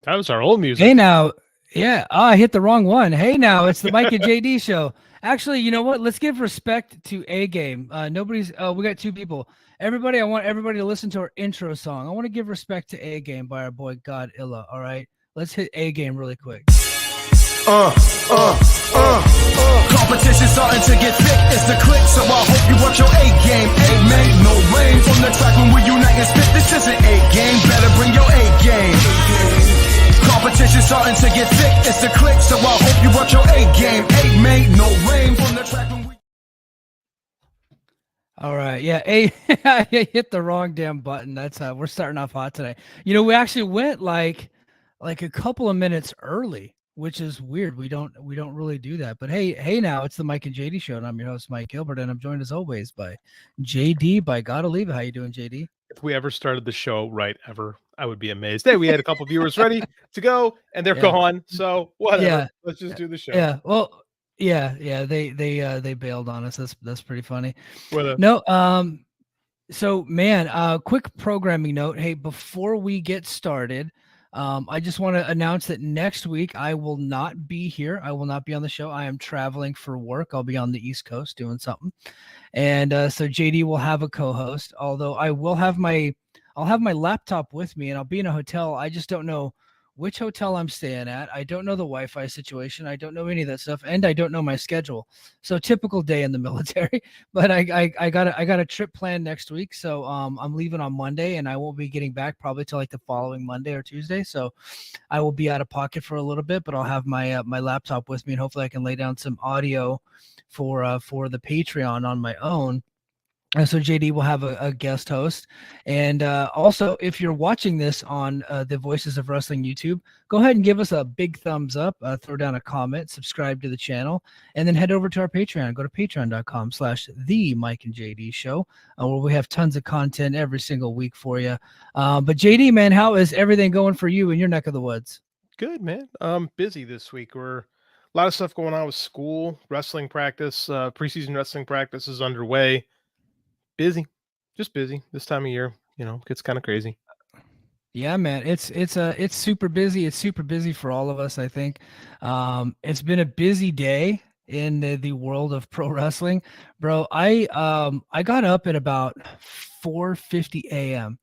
That was our old music. Hey now, yeah. Oh, I hit the wrong one. Hey now, it's the Mike and JD show. Actually, you know what? Let's give respect to A Game. Nobody's. Oh, we got two people. Everybody, I want everybody to listen to our intro song. I want to give respect to A Game by our boy God Illa. All right, let's hit A Game really quick. Competition starting to get thick, it's the click, so I hope you watch your A game. A made no rain from the track when we unite and spit. This isn't A game, better bring your A game. Competition starting to get thick, it's the click, so I hope you watch your A game. A made no rain from the track when we. All right, yeah, I hit the wrong damn button. That's we're starting off hot today. You know, we actually went like a couple of minutes early, which is weird. We don't really do that. But hey now, it's the Mike and JD show, and I'm your host, Mike Gilbert, and I'm joined as always by JD by Gotta Leave It. How you doing, JD? If we ever started the show right ever, I would be amazed. Hey, we had a couple viewers ready to go, and they're gone. So whatever. Yeah. Let's just do the show. Yeah. Well, yeah. They bailed on us. That's pretty funny. Whether No. So man, quick programming note. Hey, before we get started, I just want to announce that next week I will not be here. I will not be on the show. I am traveling for work. I'll be on the East Coast doing something. And so JD will have a co-host, although I'll have my laptop with me and I'll be in a hotel. I just don't know which hotel I'm staying at. I don't know the Wi-Fi situation. I don't know any of that stuff. And I don't know my schedule. So typical day in the military, but I got a trip planned next week. So I'm leaving on Monday and I won't be getting back probably till like the following Monday or Tuesday. So I will be out of pocket for a little bit, but I'll have my my laptop with me and hopefully I can lay down some audio for the Patreon on my own. And so JD will have a guest host. And also, if you're watching this on the Voices of Wrestling YouTube, go ahead and give us a big thumbs up, throw down a comment, subscribe to the channel, and then head over to our Patreon. Go to patreon.com/the Mike and JD show, where we have tons of content every single week for you. But JD, man, how is everything going for you in your neck of the woods? good, man. Busy this week. We're a lot of stuff going on with school, wrestling practice, preseason wrestling practice is underway. Busy, just busy this time of year. You know, gets kind of crazy. Yeah, man, it's super busy. It's super busy for all of us, I think. It's been a busy day in the world of pro wrestling, bro. I got up at about 4:50 a.m.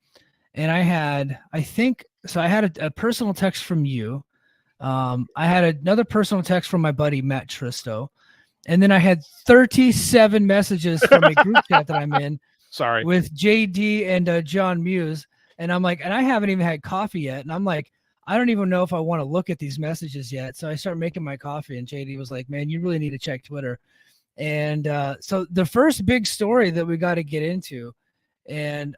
and I had a personal text from you. I had another personal text from my buddy Matt Tristo. And then I had 37 messages from a group chat that I'm in. Sorry. With JD and John Muse. And I'm like, and I haven't even had coffee yet. And I'm like, I don't even know if I want to look at these messages yet. So I start making my coffee and JD was like, man, you really need to check Twitter. And so the first big story that we got to get into and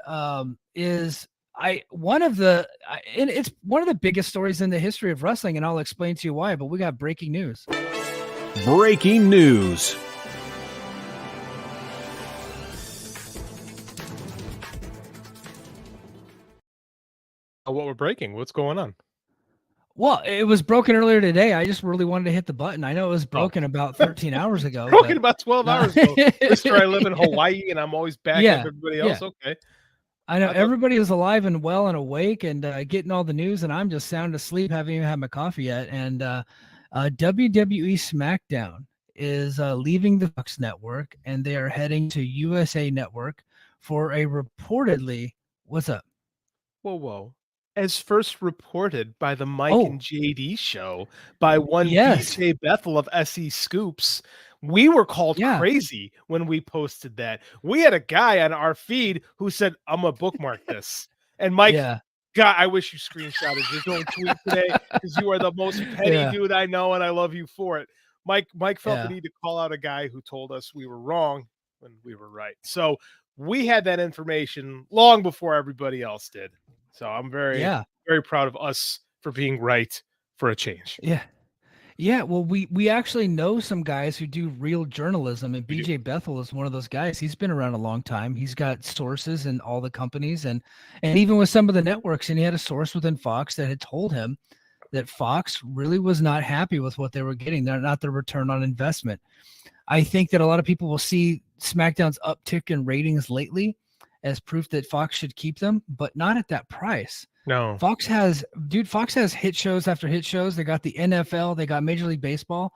is it's one of the biggest stories in the history of wrestling. And I'll explain to you why, but we got breaking news. Breaking news. What we're breaking? What's going on? Well, it was broken earlier today. I just really wanted to hit the button. I know it was broken about 13 hours ago. Broken about 12 hours ago. Mister, I live in Hawaii and I'm always back with everybody else. Yeah. Okay. I know everybody is alive and well and awake and getting all the news, and I'm just sound asleep, haven't even had my coffee yet. And WWE Smackdown is leaving the Fox network and they are heading to USA Network for a reportedly, what's up? Whoa. As first reported by the Mike and JD show by one BJ Bethel of SE Scoops, we were called crazy when we posted that. We had a guy on our feed who said, I'm going to bookmark this. And Mike, God, I wish you screenshotted your own tweet today because you are the most petty dude I know, and I love you for it. Mike felt the need to call out a guy who told us we were wrong when we were right. So we had that information long before everybody else did. So I'm very proud of us for being right for a change. Yeah. Well, we actually know some guys who do real journalism, and BJ Bethel is one of those guys. He's been around a long time. He's got sources in all the companies and even with some of the networks. And he had a source within Fox that had told him that Fox really was not happy with what they were getting. They're not the return on investment. I think that a lot of people will see SmackDown's uptick in ratings lately as proof that Fox should keep them, but not at that price. No. Fox has hit shows after hit shows. They got the NFL, they got Major League Baseball.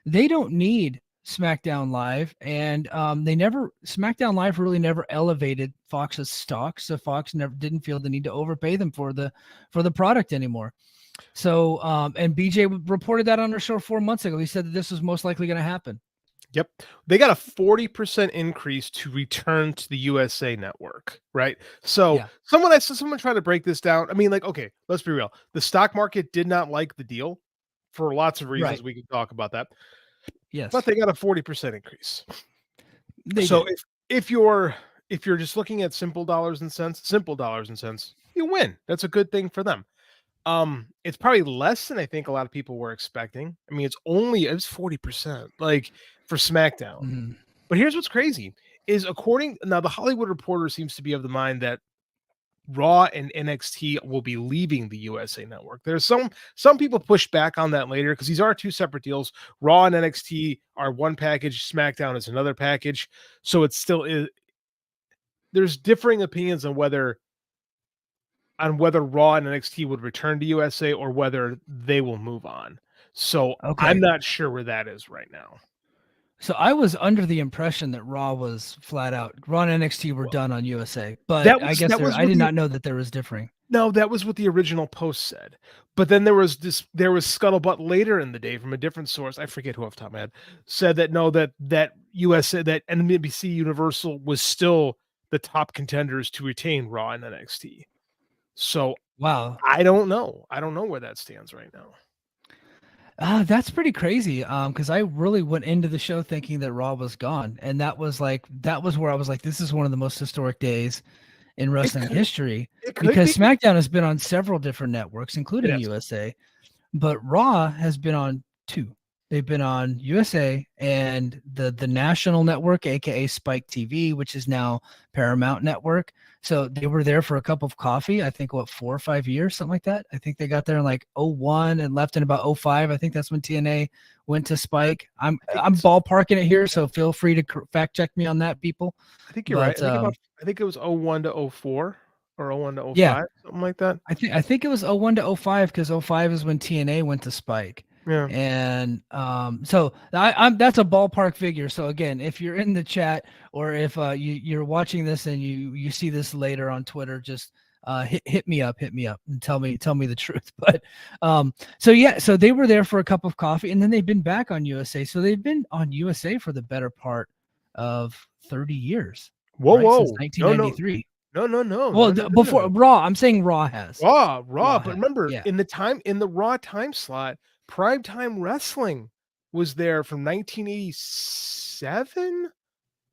They don't need SmackDown Live, and SmackDown Live really never elevated Fox's stock, so Fox never didn't feel the need to overpay them for the product anymore. So, and BJ reported that on our show 4 months ago. He said that this was most likely going to happen. Yep. They got a 40% increase to return to the USA Network, right? So someone tried to break this down. I mean, like, okay, let's be real. The stock market did not like the deal for lots of reasons. We can talk about that. Yes. But they got a 40% increase. If you're just looking at simple dollars and cents, you win. That's a good thing for them. It's probably less than I think a lot of people were expecting. I mean, it's 40%, like for SmackDown. Mm-hmm. But here's what's crazy is now the Hollywood Reporter seems to be of the mind that Raw and NXT will be leaving the USA Network. There's some people push back on that later because these are two separate deals. Raw and NXT are one package, SmackDown is another package. So it still is. There's differing opinions on whether Raw and NXT would return to USA or whether they will move on. So I'm not sure where that is right now. So I was under the impression that Raw was flat out. Raw and NXT were done on USA, but I did not know that there was differing. No, that was what the original post said. But then there was scuttlebutt later in the day from a different source. I forget who off the top of my head said that no, that USA, that NBC Universal was still the top contenders to retain Raw and NXT. So wow, I don't know. I don't know where that stands right now. That's pretty crazy. Because I really went into the show thinking that Raw was gone, and that was where I was like, this is one of the most historic days in wrestling history because SmackDown has been on several different networks, including USA, but Raw has been on 2. They've been on USA and the national network, aka Spike TV, which is now Paramount Network. So they were there for a cup of coffee. I think 4 or 5 years, something like that. I think they got there in like 2001 and left in about 2005. I think that's when TNA went to Spike. I'm ballparking it here, so feel free to fact check me on that, people. I think you're right. I think it was 2001 to 2004 or 2001 to 2005, something like that. I think it was 2001 to 2005 because 2005 is when TNA went to Spike. Yeah. And so that's a ballpark figure. So again, if you're in the chat or if you're watching this and you see this later on Twitter, just hit me up and tell me the truth. But so they were there for a cup of coffee and then they've been back on USA. So they've been on USA for the better part of 30 years. Whoa. Since 1993. No. Well, before Raw, I'm saying Raw has. Raw. But remember, in the Raw time slot, Primetime Wrestling was there from 1987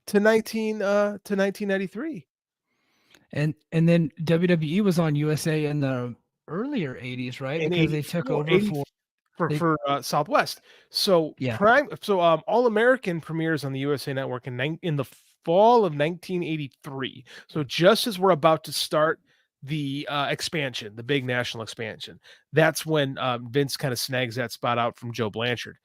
to 1993. And then WWE was on USA in the earlier 80s, right? Because they took over for Southwest. So All American premieres on the USA Network in the fall of 1983. So just as we're about to start the expansion, the big national expansion, that's when Vince kind of snags that spot out from Joe Blanchard.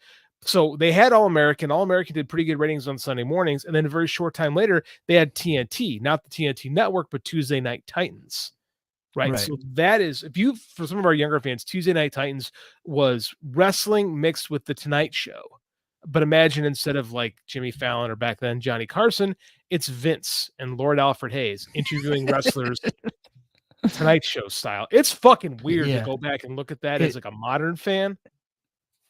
So they had All American. All American did pretty good ratings on Sunday mornings, and then a very short time later, they had TNT, not the TNT Network, but Tuesday Night Titans. Right. So that is, for some of our younger fans, Tuesday Night Titans was wrestling mixed with the Tonight Show. But imagine instead of like Jimmy Fallon or back then Johnny Carson, it's Vince and Lord Alfred Hayes interviewing wrestlers Tonight Show style. It's fucking weird to go back and look at that as like a modern fan.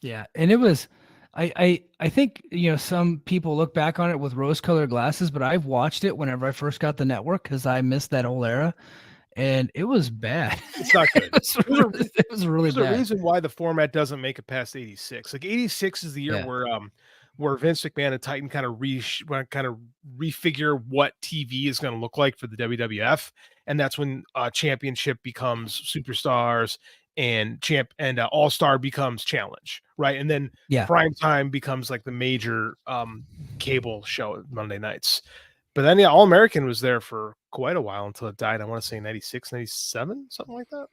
Yeah. And it was, I think, some people look back on it with rose-colored glasses, but I've watched it whenever I first got the network because I missed that whole era. And it was bad. It's not good. It was really bad. There's a reason why the format doesn't make it past 86. Like 86 is the year where Vince McMahon and Titan kind of refigure what TV is going to look like for the WWF, and that's when Championship becomes Superstars and All Star becomes Challenge, right? And then Prime Time becomes like the major cable show Monday nights. But then, All American was there for quite a while until it died. I want to say 96, 97, something like that.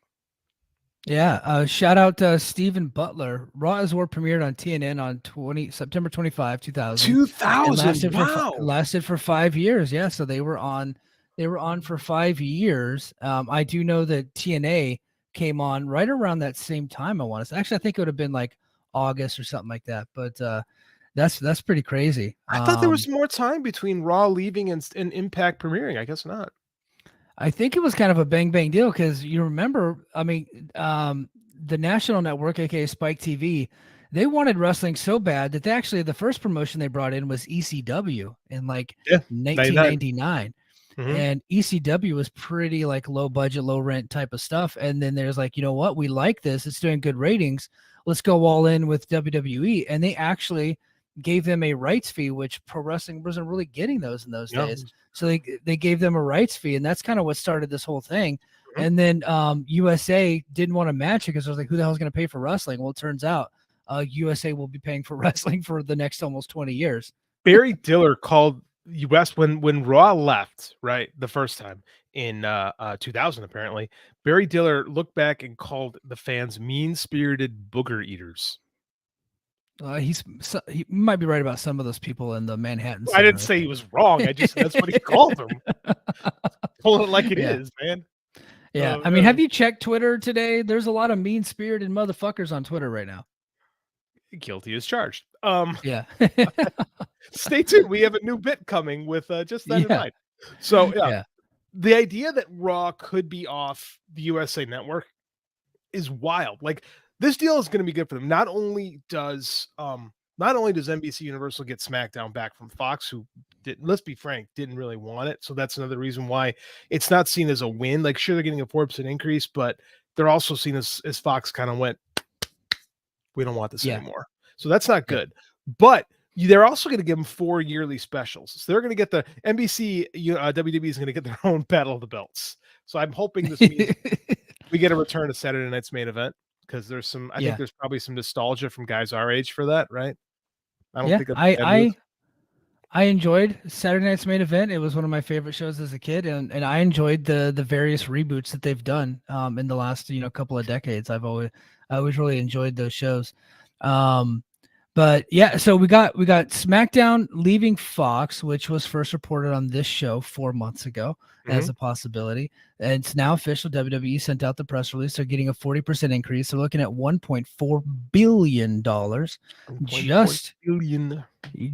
Yeah. Shout out to Steven Butler. Raw as War premiered on TNN on September 25, 2000. 2000. Lasted for 5 years. Yeah. So they were on They were on for 5 years. I do know that TNA came on right around that same time. I want to say. Actually, I think it would have been like August or something like that. But that's pretty crazy. I thought there was more time between Raw leaving and Impact premiering. I guess not. I think it was kind of a bang bang deal because you remember, I mean, the national network, aka Spike TV, they wanted wrestling so bad that the first promotion they brought in was ECW in like 1999. Mm-hmm. And ECW was pretty like low budget, low rent type of stuff. And then there's like, you know what? We like this. It's doing good ratings. Let's go all in with WWE. And they actually gave them a rights fee, which pro wrestling wasn't really getting those in those days. So they gave them a rights fee. And that's kind of what started this whole thing. Mm-hmm. And then USA didn't want to match it because I was like, who the hell is going to pay for wrestling? Well, it turns out USA will be paying for wrestling for the next almost 20 years. Barry Diller called US when Raw left, right, the first time in 2000 apparently. Barry Diller looked back and called the fans mean-spirited booger eaters. He might be right about some of those people in the Manhattan Center. I didn't say he was wrong. I just that's what he called them. Pull it like it is, man. Yeah, I mean, have you checked Twitter today? There's a lot of mean-spirited motherfuckers on Twitter right now. Guilty as charged. Yeah. Stay tuned. We have a new bit coming with just that in mind. So the idea that Raw could be off the USA Network is wild. Like this deal is going to be good for them. Not only does NBC Universal get SmackDown back from Fox, who let's be frank, didn't really want it. So that's another reason why it's not seen as a win. Like sure, they're getting a 4% increase, but they're also seen as Fox kind of went, we don't want this anymore. So that's not good. But they're also going to give them 4 yearly specials. So they're going to get the NBC, WWE is going to get their own Battle of the Belts. So I'm hoping this means we get a return to Saturday Night's Main Event because there's some, I think there's probably some nostalgia from guys our age for that, right? I don't think I enjoyed Saturday Night's Main Event. It was one of my favorite shows as a kid, and I enjoyed the various reboots that they've done in the last couple of decades. I always really enjoyed those shows. But yeah, so we got SmackDown leaving Fox, which was first reported on this show 4 months ago as a possibility. And it's now official. WWE sent out the press release. They're getting a 40% increase. They're looking at $1.4 billion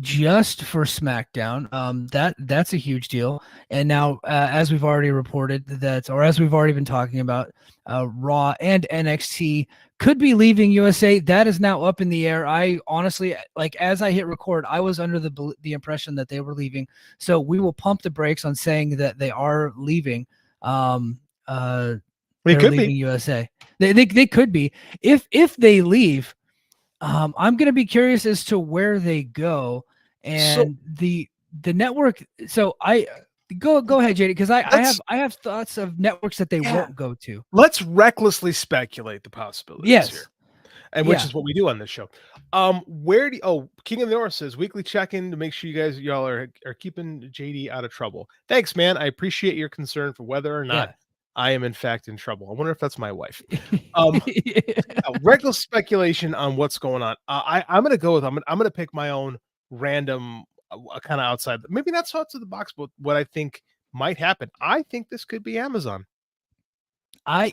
just for SmackDown. That's a huge deal. And now, as we've already reported as we've already been talking about, Raw and NXT could be leaving USA. That is now up in the air. I honestly, like, as I hit record, I was under the impression that they were leaving. So we will pump the brakes on saying that they are leaving. They're leaving USA. They could be. If they leave, I'm going to be curious as to where they go and the network. So Go ahead, JD, because I have thoughts of networks that they won't go to. Let's recklessly speculate the possibilities here, and which is what we do on this show. King of the North says weekly check-in to make sure y'all are keeping JD out of trouble. Thanks, man. I appreciate your concern for whether or not I am in fact in trouble. I wonder if that's my wife. Reckless speculation on what's going on. I'm gonna go with I'm gonna pick my own random. Kind of outside, maybe not so outside the box, but what I think might happen. I think this could be Amazon.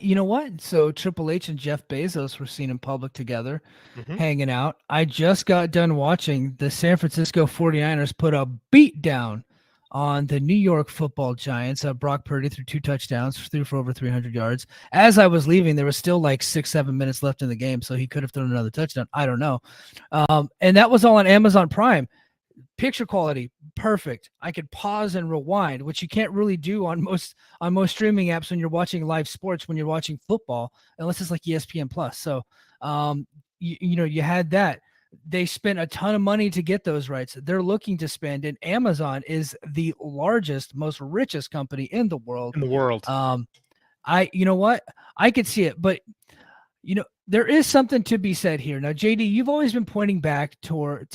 You know what? So Triple H and Jeff Bezos were seen in public together, hanging out. I just got done watching the San Francisco 49ers put a beat down on the New York Football Giants. Brock Purdy threw 2 touchdowns, threw for over 300 yards. As I was leaving, there was still like 6-7 minutes left in the game, so he could have thrown another touchdown. I don't know. And that was all on Amazon Prime. Picture quality, perfect. I could pause and rewind, which you can't really do on most streaming apps when you're watching live sports, when you're watching football, unless it's like ESPN Plus. So, you had that. They spent a ton of money to get those rights. They're looking to spend, and Amazon is the largest, most richest company in the world. You know what? I could see it, but there is something to be said here. Now, JD, you've always been pointing back to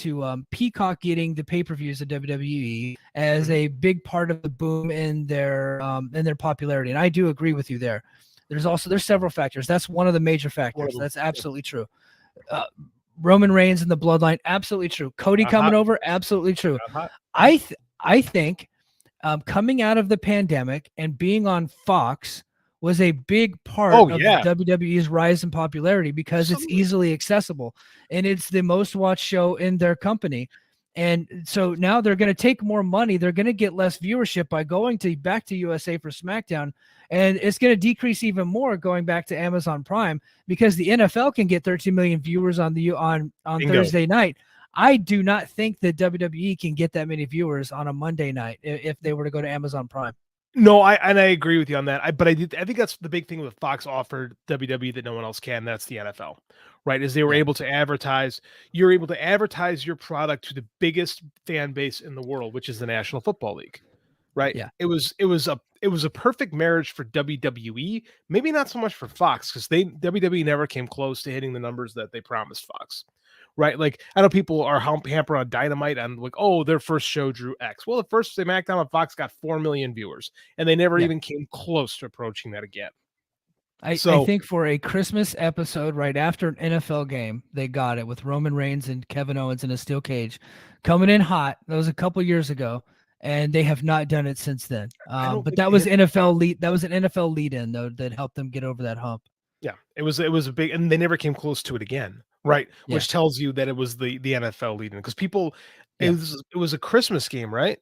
Peacock getting the pay-per-views of WWE as a big part of the boom in their popularity, and I do agree with you there. There's several factors. That's one of the major factors. That's absolutely true. Roman Reigns and the Bloodline, absolutely true. Cody coming over, absolutely true. I think coming out of the pandemic and being on Fox was a big part of the WWE's rise in popularity because it's easily accessible and it's the most watched show in their company. And so now they're going to take more money. They're going to get less viewership by going back to USA for SmackDown. And it's going to decrease even more going back to Amazon Prime because the NFL can get 13 million viewers on Thursday night. I do not think that WWE can get that many viewers on a Monday night if they were to go to Amazon Prime. No, I agree with you on that. I think that's the big thing with Fox offered WWE that no one else can. That's the NFL, right? Is they were able to advertise. You're able to advertise your product to the biggest fan base in the world, which is the National Football League, right? Yeah. It was a perfect marriage for WWE. Maybe not so much for Fox because WWE never came close to hitting the numbers that they promised Fox. Right, like I know people are hampered on Dynamite and like, oh, their first show drew X. Well, the first SmackDown on Fox got 4 million viewers, and they never even came close to approaching that again. I think for a Christmas episode right after an NFL game, they got it with Roman Reigns and Kevin Owens in a steel cage, coming in hot. That was a couple years ago, and they have not done it since then. But that was NFL lead. That was an NFL lead-in though that helped them get over that hump. Yeah, it was a big, and they never came close to it again. Right, which tells you that it was the NFL leading because people, it was a Christmas game, right?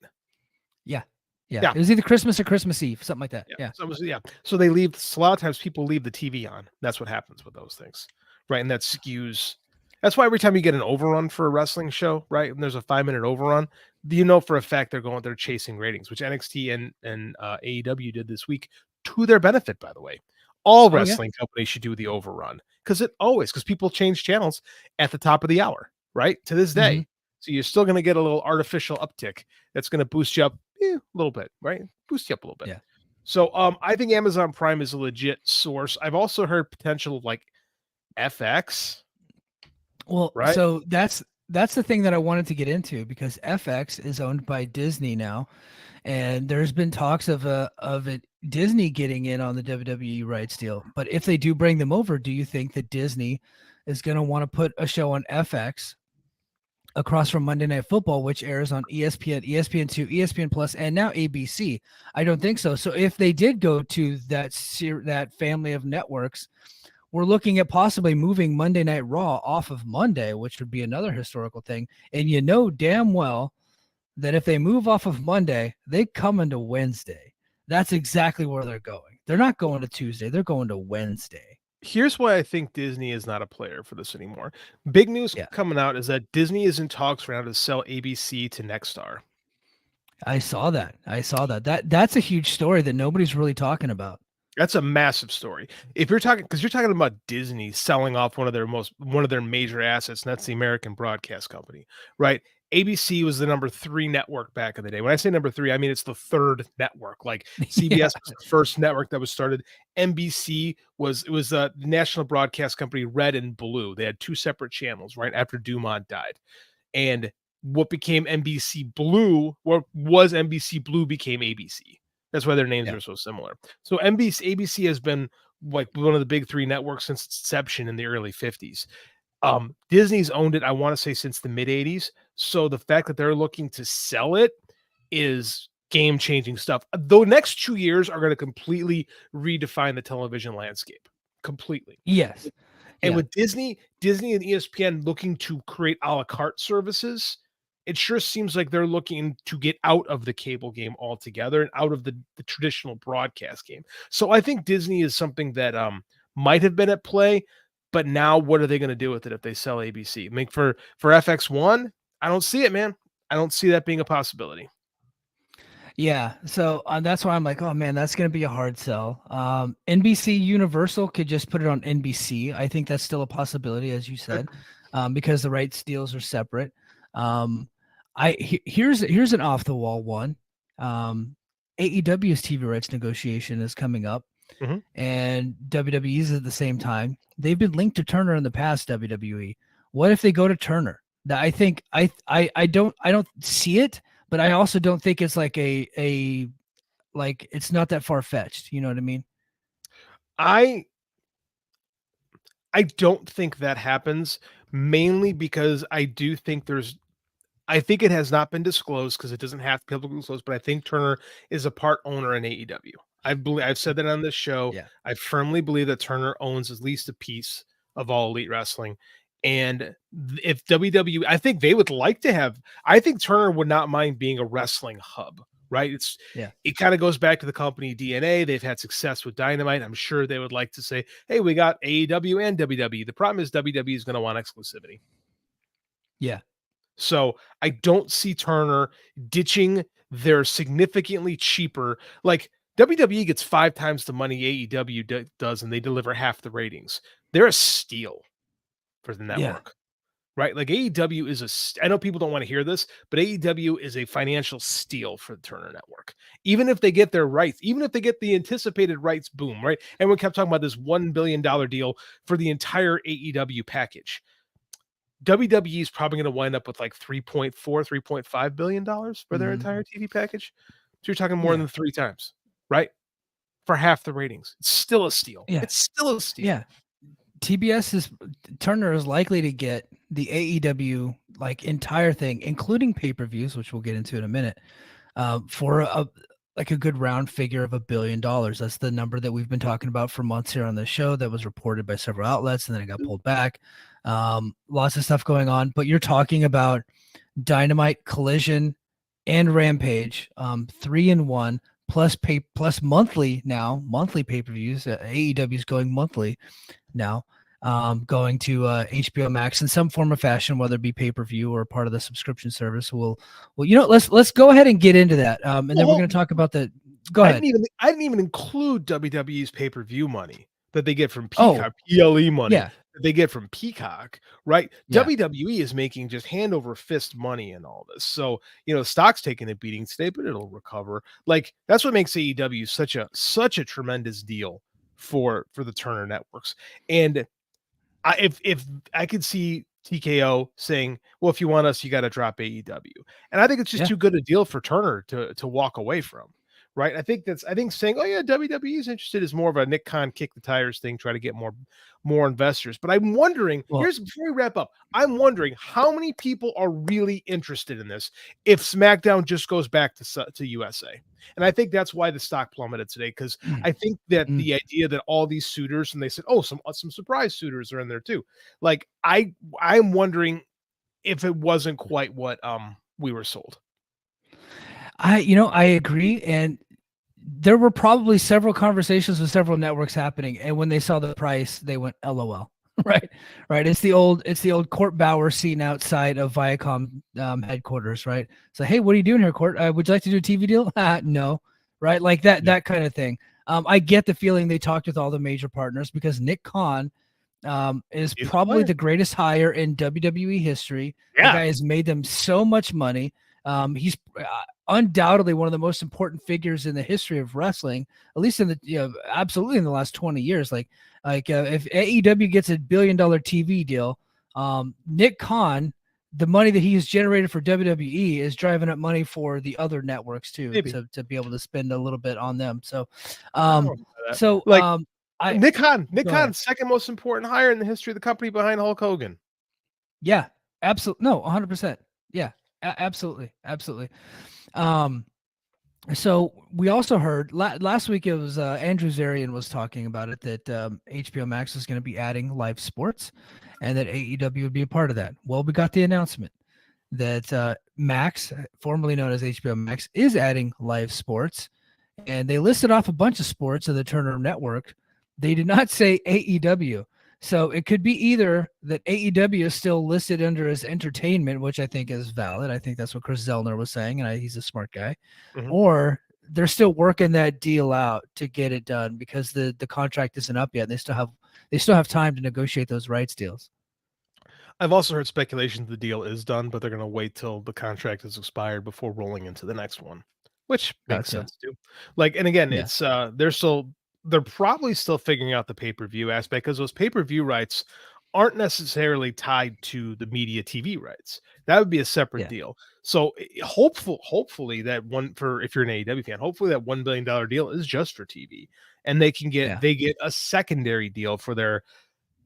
Yeah. It was either Christmas or Christmas Eve, something like that. Yeah. So it was, So they leave. So a lot of times people leave the TV on. That's what happens with those things, right? And that skews. That's why every time you get an overrun for a wrestling show, right, and there's a 5-minute overrun, you know for a fact they're chasing ratings, which NXT and AEW did this week to their benefit, by the way. All wrestling companies should do the overrun because people change channels at the top of the hour, right? To this day. Mm-hmm. So you're still going to get a little artificial uptick that's going to boost you up a little bit, right? Boost you up a little bit. Yeah. So I think Amazon Prime is a legit source. I've also heard potential of like FX. Well, right? So that's the thing that I wanted to get into because FX is owned by Disney now. And there's been talks of Disney getting in on the WWE rights deal. But if they do bring them over, do you think that Disney is going to want to put a show on FX across from Monday Night Football, which airs on ESPN, ESPN2, ESPN Plus, and now ABC? I don't think so. So if they did go to that family of networks, we're looking at possibly moving Monday Night Raw off of Monday, which would be another historical thing. And you know damn well that if they move off of Monday, they come into Wednesday. That's exactly where they're going. They're not going to Tuesday. They're going to Wednesday. Here's why I think Disney is not a player for this anymore. Big news coming out is that Disney is in talks right now to sell ABC to Nexstar. I saw that. That's a huge story that nobody's really talking about. That's a massive story. If you're talking, because you're talking about Disney selling off one of their major assets, and that's the American Broadcast Company, right? ABC was the number 3 network back in the day. When I say number 3, I mean it's the 3rd network. Like CBS was the first network that was started. NBC was the National Broadcast Company, Red and Blue. They had 2 separate channels right after Dumont died, and what became NBC Blue, what was NBC Blue, became ABC. That's why their names are so similar. So ABC has been like one of the big 3 networks since its inception in the early 50s. Disney's owned it, I want to say, since the mid 80s. So the fact that they're looking to sell it is game-changing stuff. The next 2 years are going to completely redefine the television landscape. Completely. Yes. And with Disney and ESPN looking to create a la carte services, it sure seems like they're looking to get out of the cable game altogether and out of the traditional broadcast game. So I think Disney is something that might have been at play, but now what are they going to do with it if they sell ABC? I mean, for FX1, I don't see it, man. I don't see that being a possibility. Yeah, so that's why I'm like, oh man, that's going to be a hard sell. NBC Universal could just put it on NBC. I think that's still a possibility, as you said, because the rights deals are separate. Here's an off the wall one. AEW's TV rights negotiation is coming up, and WWE's at the same time. They've been linked to Turner in the past. WWE. What if they go to Turner? I think I don't see it, but I also don't think it's like a it's not that far fetched. You know what I mean? I don't think that happens, mainly because I do think there's I think it has not been disclosed because it doesn't have to be publicly disclosed, but I think Turner is a part owner in AEW. I've said that on this show. Yeah. I firmly believe that Turner owns at least a piece of All Elite Wrestling. And if WWE, I think they would like to have, I think Turner would not mind being a wrestling hub, right? It kind of goes back to the company DNA. They've had success with Dynamite. I'm sure they would like to say, hey, we got AEW and WWE. The problem is WWE is going to want exclusivity. Yeah. So I don't see Turner ditching their significantly cheaper, like WWE gets 5 times the money AEW does, and they deliver half the ratings. They're a steal for the network, right? Like AEW is I know people don't want to hear this, but AEW is a financial steal for the Turner network. Even if they get their rights, even if they get the anticipated rights, boom, right? Everyone kept talking about this $1 billion deal for the entire AEW package. WWE is probably going to wind up with like $3.5 billion for their entire TV package. So you're talking more than 3 times, right? For half the ratings. It's still a steal. Yeah. It's still a steal. Yeah. Turner is likely to get the AEW like entire thing, including pay-per-views, which we'll get into in a minute, for a good round figure of $1 billion. That's the number that we've been talking about for months here on the show. That was reported by several outlets, and then it got pulled back. Lots of stuff going on, but you're talking about Dynamite, Collision, and Rampage, 3 in 1, plus monthly pay-per-views. AEW is going monthly now, going to HBO Max in some form or fashion, whether it be pay-per-view or part of the subscription service. Let's go ahead and get into that, and then we're going to talk about the. Go ahead. I didn't even include WWE's pay-per-view money that they get from Peacock, PLE money that they get from Peacock, right? Yeah. WWE is making just hand over fist money in all this. So, stock's taking a beating today, but it'll recover. Like, that's what makes AEW such a tremendous deal for the Turner networks. And if I could see TKO saying, well, if you want us, you got to drop AEW. And I think it's just too good a deal for Turner to walk away from. Right. I think saying, oh yeah, WWE is interested is more of a Nick Khan kick the tires thing, try to get more investors. But I'm wondering, before we wrap up, I'm wondering how many people are really interested in this if SmackDown just goes back to USA. And I think that's why the stock plummeted today, because I think that the idea that all these suitors, and they said, oh, some surprise suitors are in there too. Like I'm wondering if it wasn't quite what we were sold. I agree. And there were probably several conversations with several networks happening. And when they saw the price, they went, LOL. Right. It's the old Court Bauer scene outside of Viacom headquarters. Right. So, hey, what are you doing here, Court? Would you like to do a TV deal? No. Right. Like that kind of thing. I get the feeling they talked with all the major partners, because Nick Khan is probably the greatest hire in WWE history. Yeah. The guy has made them so much money. He's undoubtedly one of the most important figures in the history of wrestling, at least in the absolutely in the last 20 years. Like if AEW gets $1 billion TV deal, Nick Khan, the money that he has generated for WWE is driving up money for the other networks too, to be able to spend a little bit on them. So, Nick Khan, second most important hire in the history of the company behind Hulk Hogan. Yeah, absolutely. No, 100%. Yeah. Absolutely. So we also heard last week, it was Andrew Zarian was talking about it, that HBO Max is going to be adding live sports, and that AEW would be a part of that. Well, we got the announcement that Max, formerly known as HBO Max, is adding live sports, and they listed off a bunch of sports of the Turner Network. They did not say AEW. So it could be either that AEW is still listed under as entertainment, which I think is valid. I think that's what Chris Zellner was saying, and he's a smart guy. Mm-hmm. Or they're still working that deal out to get it done, because the contract isn't up yet. They still have time to negotiate those rights deals. I've also heard speculation the deal is done, but they're going to wait till the contract is expired before rolling into the next one, which makes sense too. Like, and again, it's they're probably still figuring out the pay-per-view aspect, because those pay-per-view rights aren't necessarily tied to the media TV rights. That would be a separate deal. So hopefully that one, for if you're an AEW fan, hopefully that $1 billion deal is just for TV, and they get a secondary deal for their,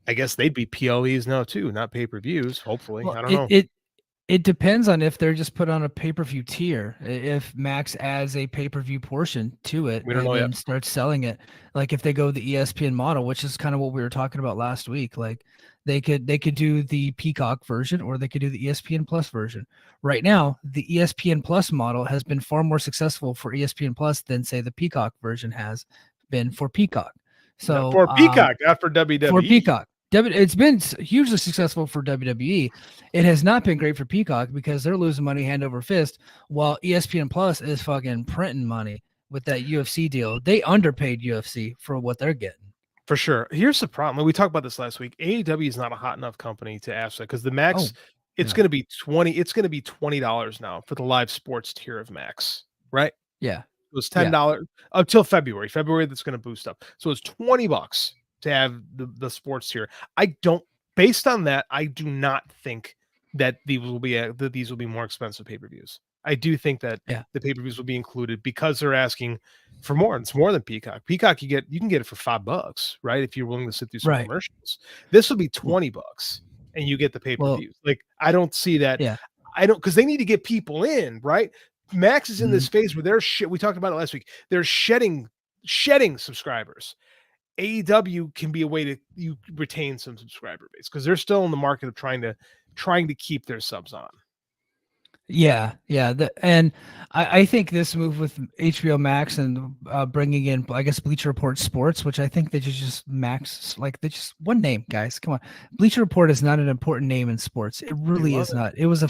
I guess they'd be PLEs now too, not pay-per-views. Hopefully, I don't know. It depends on if they're just put on a pay-per-view tier. If Max adds a pay-per-view portion to it We don't and know then yet. starts selling it, like if they go the ESPN model, which is kind of what we were talking about last week, like they could do the Peacock version or they could do the ESPN Plus version. Right now, the ESPN Plus model has been far more successful for ESPN Plus than say the Peacock version has been for Peacock. So for Peacock, not for WWE. For Peacock. It's been hugely successful for WWE. It has not been great for Peacock because they're losing money hand over fist, while ESPN Plus is fucking printing money with that UFC deal. They underpaid UFC for what they're getting. For sure. Here's the problem. We talked about this last week. AEW is not a hot enough company to ask that because the Max, it's going to be $20 now for the live sports tier of Max, right? Yeah. It was $10 until February. That's going to boost up. So it's $20 to have the sports tier. Based on that, I do not think that these will be more expensive pay-per-views. I do think that the pay-per-views will be included because they're asking for more. It's more than Peacock. Peacock, you can get it for $5, right? If you're willing to sit through some commercials. This will be $20 and you get the pay-per-views. Like, I don't see that. Yeah. I don't, because they need to get people in, right? Max is in this phase where they're we talked about it last week. They're shedding subscribers. AEW can be a way to you retain some subscriber base because they're still in the market of trying to keep their subs on. Yeah. And I think this move with HBO Max and bringing in, I guess, Bleacher Report Sports, which I think they just Max, like they just one name, guys. Come on, Bleacher Report is not an important name in sports. It really is not. It was a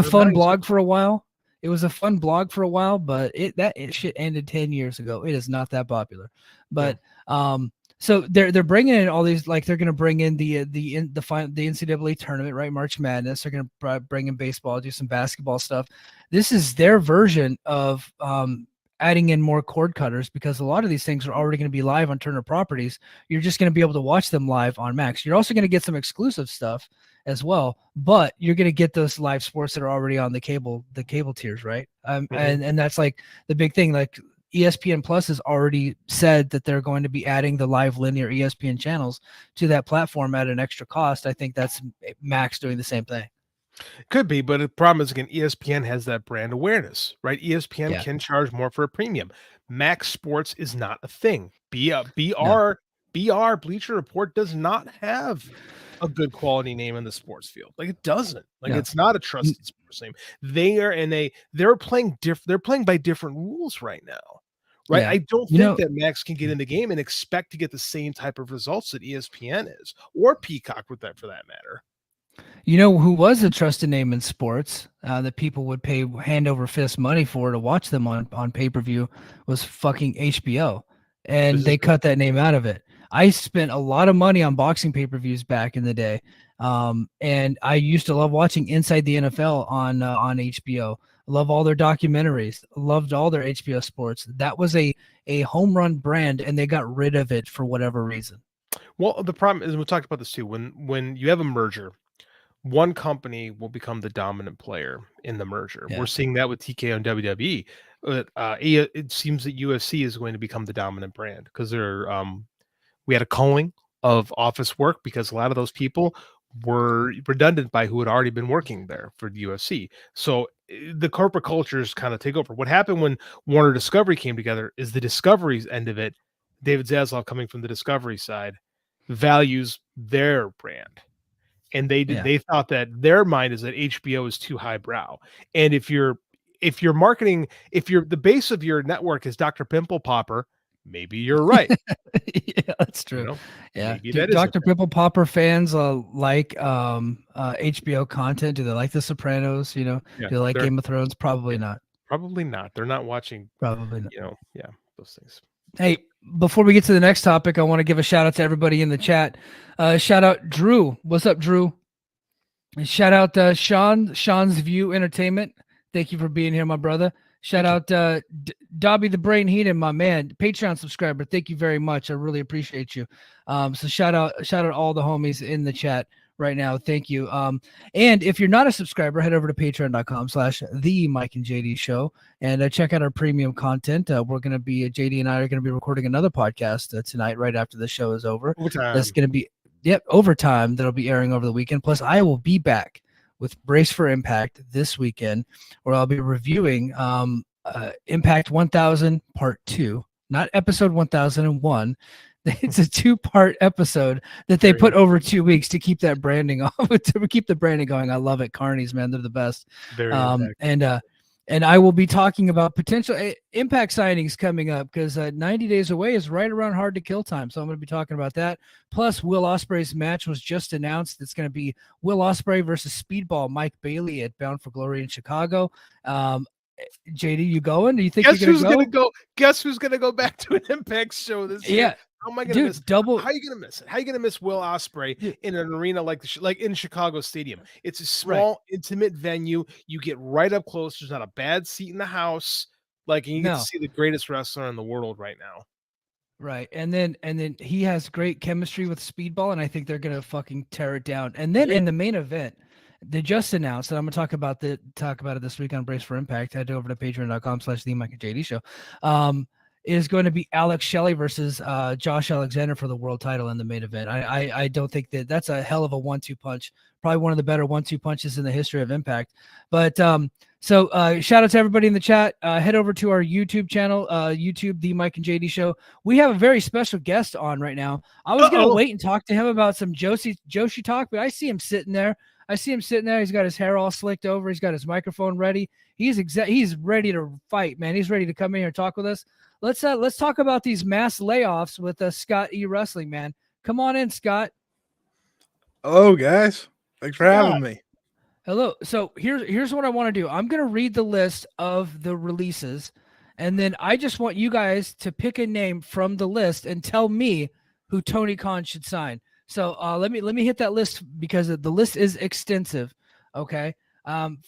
fun blog for a while. It was a fun blog for a while, but it shit ended 10 years ago. It is not that popular. But so they're bringing in all these, like they're going to bring in the NCAA tournament, right? March Madness. They're going to bring in baseball, do some basketball stuff. This is their version of adding in more cord cutters because a lot of these things are already going to be live on Turner Properties. You're just going to be able to watch them live on Max. You're also going to get some exclusive stuff as well, but you're going to get those live sports that are already on the cable tiers, right? And that's like the big thing. Like ESPN Plus has already said that they're going to be adding the live linear ESPN channels to that platform at an extra cost. I think that's Max doing the same thing. Could be, but the problem is, again, ESPN has that brand awareness, right? ESPN can charge more for a premium. Max Sports is not a thing. BR Bleacher Report does not have a good quality name in the sports field. Like, it doesn't. Like, it's not a trusted sports name. They're playing by different rules right now. Right. I don't think that Max can get in the game and expect to get the same type of results that ESPN is, or Peacock for that matter. You know who was a trusted name in sports that people would pay hand over fist money for to watch them on pay-per-view was fucking HBO. And they cut that name out of it. I spent a lot of money on boxing pay-per-views back in the day. And I used to love watching Inside the NFL on HBO. Love all their documentaries. Loved all their HBO sports. That was a home run brand, and they got rid of it for whatever reason. Well, the problem is, we talked about this too. When you have a merger, one company will become the dominant player in the merger. We're seeing that with TKO and WWE. It seems that UFC is going to become the dominant brand because we had a culling of office work because a lot of those people were redundant by who had already been working there for the UFC. So the corporate cultures kind of take over. What happened when Warner Discovery came together is the Discovery's end of it, David Zaslav coming from the Discovery side, values their brand. And they thought that their mind is that HBO is too highbrow. And if you're marketing, if the base of your network is Dr. Pimple Popper, maybe you're right. Yeah, that's true. You know? Yeah. Do Dr. Pimple Popper fans like HBO content? Do they like The Sopranos? Do they like Game of Thrones? Probably not. Probably not. They're not watching. Probably not. Those things. Hey, before we get to the next topic, I want to give a shout out to everybody in the chat. Shout out Drew. What's up, Drew? And shout out Sean's View Entertainment. Thank you for being here, my brother. Shout out Dobby the Brain Heaton, my man, Patreon subscriber. Thank you very much. I really appreciate you. So shout out all the homies in the chat right now. Thank you. And if you're not a subscriber, head over to patreon.com/the Mike and JD show and check out our premium content. We're going to be, JD and I are going to be recording another podcast tonight, right after the show is over. Overtime. That's going to be, overtime. That'll be airing over the weekend. Plus I will be back with Brace for Impact this weekend, where I'll be reviewing Impact 1000 Part 2, not episode 1001. It's a 2-part episode that they put over 2 weeks to keep that branding off, to keep the branding going. I love it. Carnies, man, they're the best. And I will be talking about potential Impact signings coming up, because 90 days away is right around Hard to Kill time. So I'm going to be talking about that. Plus, Will Ospreay's match was just announced. It's going to be Will Ospreay versus Speedball Mike Bailey at Bound for Glory in Chicago. JD, you going? Do you think you're gonna go? Guess who's gonna go back to an Impact show this year? How am I gonna miss? Double. How are you gonna miss it? How are you gonna miss Will Ospreay in an arena like in Chicago Stadium? It's a small, intimate venue. You get right up close. There's not a bad seat in the house. And you get to see the greatest wrestler in the world right now. Right. And then he has great chemistry with Speedball, and I think they're gonna fucking tear it down. And then in the main event, they just announced, and I'm gonna talk about it this week on Brace for Impact. Head over to patreon.com/the Mike and JD Show. Is going to be Alex Shelley versus Josh Alexander for the world title in the main event. I don't think that's a hell of a 1-2 punch. Probably one of the better 1-2 punches in the history of Impact. But so shout out to everybody in the chat. Head over to our YouTube channel, YouTube, The Mike and JD Show. We have a very special guest on right now. I was going to wait and talk to him about some Joshi talk, but I see him sitting there. He's got his hair all slicked over. He's got his microphone ready. He's ready to fight, man. He's ready to come in here and talk with us. Let's talk about these mass layoffs with Scott E Wrestling, man. Come on in, Scott. Hello, guys. Thanks for having me. Hello. So here's what I want to do. I'm going to read the list of the releases, and then I just want you guys to pick a name from the list and tell me who Tony Khan should sign. So let me hit that list, because the list is extensive. Okay.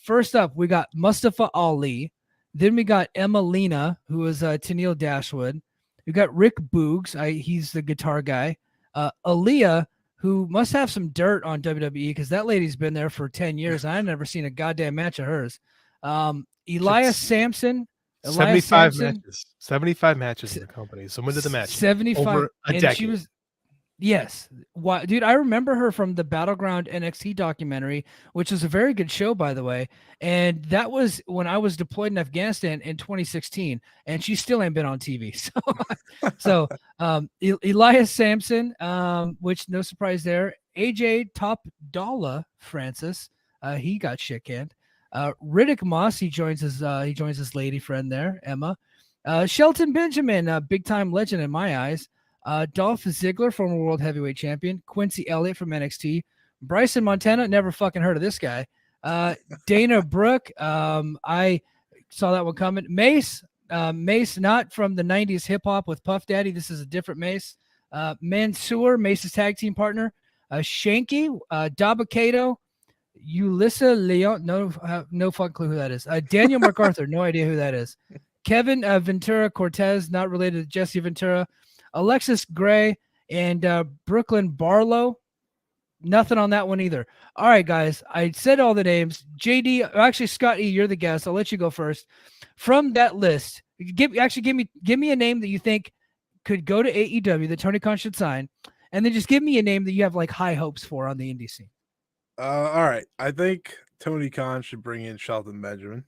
First up, we got Mustafa Ali. Then we got Emma Lena, who is Tennille Dashwood. We got Rick Boogs. He's the guitar guy. Aaliyah, who must have some dirt on WWE, because that lady's been there for 10 years. I've never seen a goddamn match of hers. Elias Sampson. 75 matches. 75 matches in the company. So when did the match? 75. Over a decade. Yes. Why, dude, I remember her from the Battleground NXT documentary, which was a very good show, by the way. And that was when I was deployed in Afghanistan in 2016, and she still ain't been on TV. So Elias Sampson, which no surprise there. AJ Top Dollar Francis, he got shit canned. Riddick Moss, he joins his lady friend there, Emma. Shelton Benjamin, a big time legend in my eyes. Dolph Ziggler, former world heavyweight champion. Quincy Elliott from NXT. Bryson Montana, never fucking heard of this guy. Dana Brooke, I saw that one coming. Mace, not from the 90s hip hop with Puff Daddy. This is a different Mace. Mansoor, Mace's tag team partner. Shanky, Dabakato, Ulissa Leon, no fucking clue who that is. Daniel MacArthur, no idea who that is. Kevin Ventura Cortez, not related to Jesse Ventura. Alexis Gray and Brooklyn Barlow. Nothing on that one either. All right, guys. I said all the names. JD, actually, Scott E, you're the guest. I'll let you go first. From that list, give me a name that you think could go to AEW that Tony Khan should sign, and then just give me a name that you have like high hopes for on the indie scene. All right. I think Tony Khan should bring in Shelton Benjamin.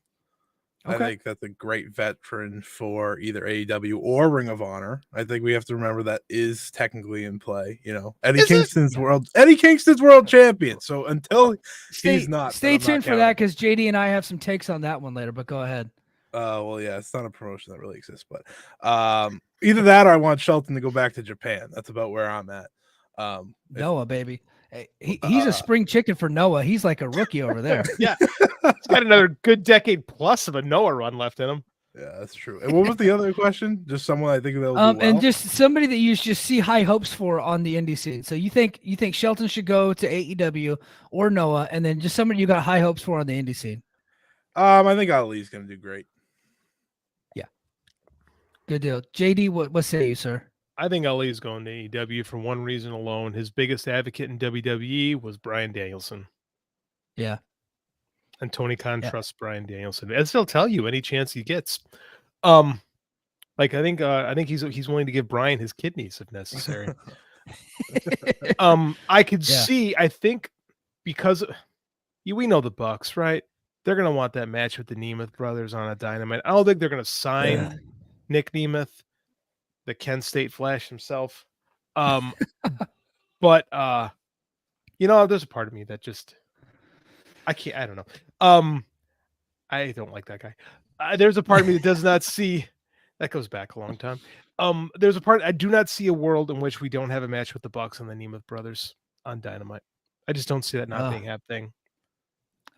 Okay. I think that's a great veteran for either AEW or Ring of Honor. I think we have to remember that is technically in play. You know, Eddie Kingston's world champion. So until he's not, stay tuned for that, because JD and I have some takes on that one later. But go ahead. Well, yeah, it's not a promotion that really exists, but either that or I want Shelton to go back to Japan. That's about where I'm at. Noah, baby. He's a spring chicken for Noah. He's like a rookie over there. Yeah, he's got another good decade plus of a Noah run left in him. Yeah, that's true. And what was the other question? Just someone I think that'll do well? And just somebody that you just see high hopes for on the indie scene. So you think Shelton should go to AEW or Noah, and then just somebody you got high hopes for on the indie scene. I think Ali's going to do great. Yeah, good deal. JD, what say you, sir? I think Ali's going to AEW for one reason alone. His biggest advocate in WWE was Bryan Danielson. Yeah. And Tony Khan trusts Bryan Danielson, as he'll tell you any chance he gets. I think he's willing to give Bryan his kidneys if necessary. I could see, I think, because we know the Bucks, right? They're gonna want that match with the Nemeth brothers on a Dynamite. I don't think they're gonna sign Nick Nemeth, the Kent State Flash himself. But there's a part of me that just I don't know. I don't like that guy. There's a part of me that does not see that goes back a long time. There's a part I do not see a world in which we don't have a match with the Bucks and the Nemeth brothers on Dynamite. I just don't see that not being happening.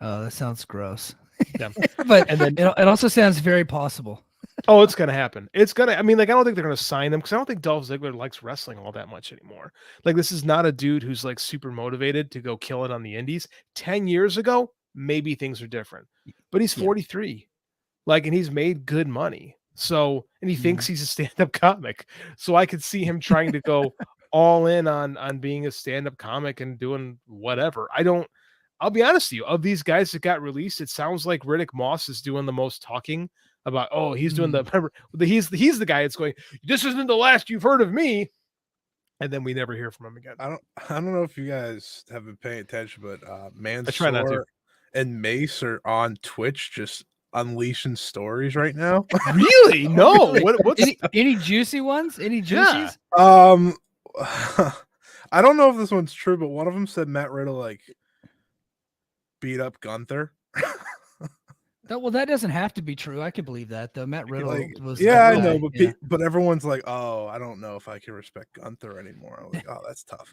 Oh, that sounds gross. Yeah. But and then it also sounds very possible. Oh, it's gonna happen. It's gonna. I mean, like, I don't think they're gonna sign him because I don't think Dolph Ziggler likes wrestling all that much anymore. Like, this is not a dude who's like super motivated to go kill it on the indies. 10 years ago, maybe things are different, but he's 43, like, and he's made good money. So, and he thinks he's a stand-up comic. So I could see him trying to go all in on being a stand-up comic and doing whatever. I'll be honest with you, of these guys that got released, it sounds like Riddick Moss is doing the most talking about, he's doing he's the guy that's going, this isn't the last you've heard of me. And then we never hear from him again. I don't know if you guys have been paying attention, but I try not to. And Mace are on Twitch just unleashing stories right now. Really? No. What's any juicy ones? Any juicies? Yeah. I don't know if this one's true, but one of them said Matt Riddle like beat up Gunther. Well, that doesn't have to be true. I could believe that though. Matt Riddle was. Yeah, I know, but everyone's like, "Oh, I don't know if I can respect Gunther anymore." I'm like, "Oh, that's tough."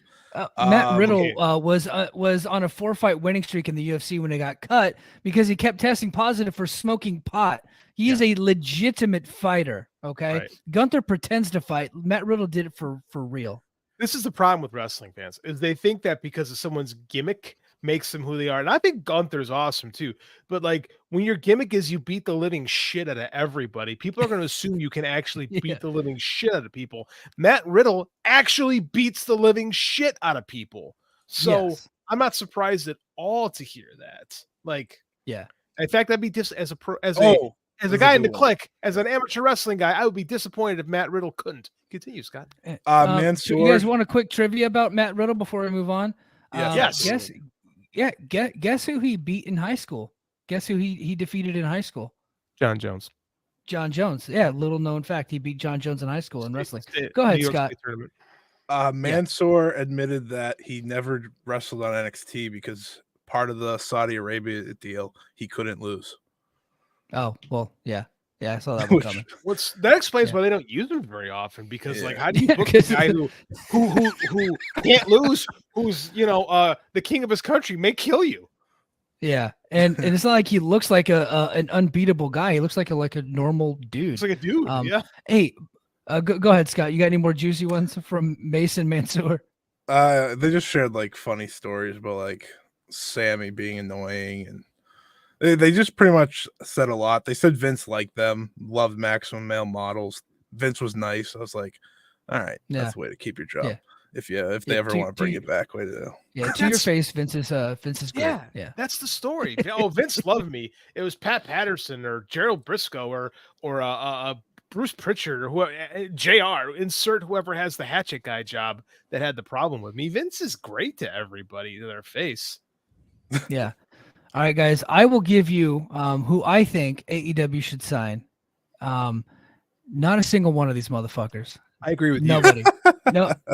Matt Riddle was on a 4-fight winning streak in the UFC when he got cut because he kept testing positive for smoking pot. He is a legitimate fighter. Okay, right. Gunther pretends to fight. Matt Riddle did it for real. This is the problem with wrestling fans is they think that because of someone's gimmick makes them who they are. And I think Gunther's awesome too. But like when your gimmick is you beat the living shit out of everybody, people are going to assume you can actually beat the living shit out of people. Matt Riddle actually beats the living shit out of people. So I'm not surprised at all to hear that. Like, in fact, I'd be just as a guy in the clique, as an amateur wrestling guy, I would be disappointed if Matt Riddle couldn't. Continue, Scott. So you guys want a quick trivia about Matt Riddle before we move on? Yes. Guess who he beat in high school? Guess who he defeated in high school? John Jones. Yeah, little known fact. He beat John Jones in high school in wrestling. Go ahead, Scott. Mansoor admitted that he never wrestled on NXT because part of the Saudi Arabia deal, he couldn't lose. Oh, well, yeah. Yeah, I saw that one coming. That explains why they don't use him very often because, like, how do you book a guy who can't lose, who's the king of his country may kill you? Yeah, and it's not like he looks like an unbeatable guy. He looks like a normal dude. Looks like a dude. Hey, go ahead, Scott. You got any more juicy ones from Mason Mansoor? They just shared like funny stories about like Sammy being annoying and. They just pretty much said a lot. They said Vince liked them, loved maximum male models. Vince was nice. I was like, all right, that's the way to keep your job. Yeah. If they ever want to bring it back, way to do. Yeah, to your face, Vince is great. Yeah, that's the story. Vince loved me. It was Pat Patterson or Gerald Briscoe or Bruce Pritchard or whoever, JR. Insert whoever has the hatchet guy job that had the problem with me. Vince is great to everybody to their face. Yeah. All right, guys, I will give you who I think AEW should sign. Not a single one of these motherfuckers. I agree with Nobody.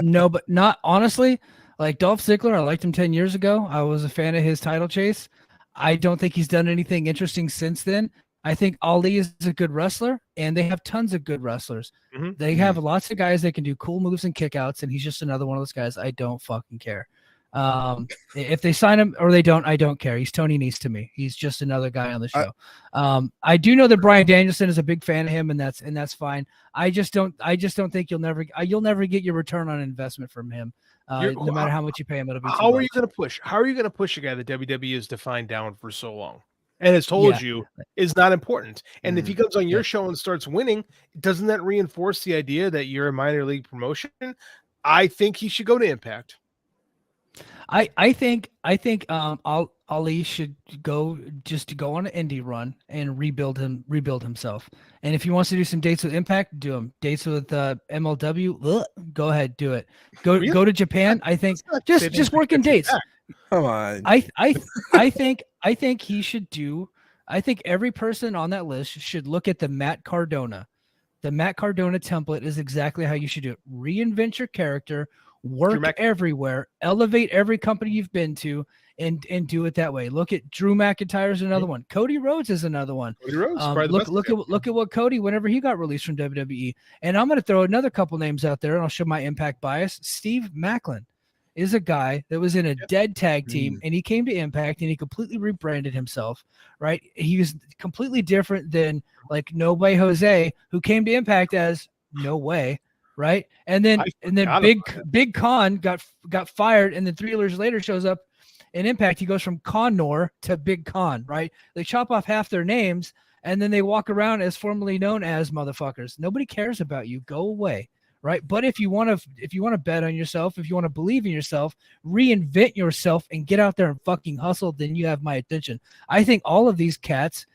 No, but not honestly. Like Dolph Ziggler, I liked him 10 years ago. I was a fan of his title chase. I don't think he's done anything interesting since then. I think Ali is a good wrestler, and they have tons of good wrestlers. Mm-hmm. They have lots of guys that can do cool moves and kickouts, and he's just another one of those guys. I don't fucking care. If they sign him or they don't, I don't care. He's Tony Nese to me. He's just another guy on the show. I do know that Bryan Danielson is a big fan of him, and that's fine. I just don't think you'll never get your return on investment from him. No matter how much you pay him, it'll be how are you going to push? How are you going to push a guy that WWE has defined down for so long and has told you is not important? And if he comes on your show and starts winning, doesn't that reinforce the idea that you're a minor league promotion? I think he should go to Impact. I think Ali should go on an indie run and rebuild himself. And if he wants to do some dates with Impact, do them. Dates with MLW, go ahead, do it. Go to Japan. I think just work in dates. Come on. I think he should do. I think every person on that list should look at the Matt Cardona. The Matt Cardona template is exactly how you should do it. Reinvent your character, work everywhere, elevate every company you've been to, and do it that way. Look at Drew McIntyre is another one. Cody Rhodes is another one. Cody Rhodes, look at what Cody whenever he got released from WWE. And I'm going to throw another couple names out there, and I'll show my Impact bias. Steve Maclin is a guy that was in a dead tag team, and he came to Impact and he completely rebranded himself, right? He was completely different than like No Way Jose, who came to Impact as No Way, right? And then Big Con got fired, and then 3 years later shows up in Impact. He goes from Connor to Big Con, right? They chop off half their names, and then they walk around as formerly known as motherfuckers. Nobody cares about you. Go away. Right. But if you want to bet on yourself, if you want to believe in yourself, reinvent yourself and get out there and fucking hustle, then you have my attention. I think all of these cats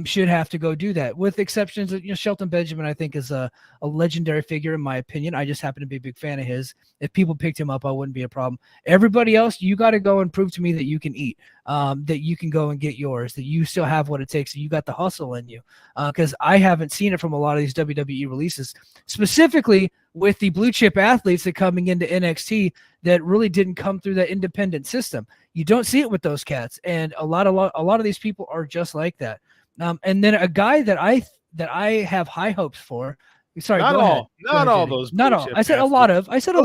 should have to go do that, with exceptions of, Shelton Benjamin, I think is a legendary figure in my opinion. I just happen to be a big fan of his. If people picked him up, I wouldn't be a problem. Everybody else, you got to go and prove to me that you can eat, that you can go and get yours, that you still have what it takes, that you got the hustle in you. Because I haven't seen it from a lot of these WWE releases, specifically with the blue chip athletes that coming into NXT that really didn't come through that independent system. You don't see it with those cats, and a lot of these people are just like that. And then a guy that I have high hopes for. Sorry, not go all, ahead. not all those. Not all. I said athletes.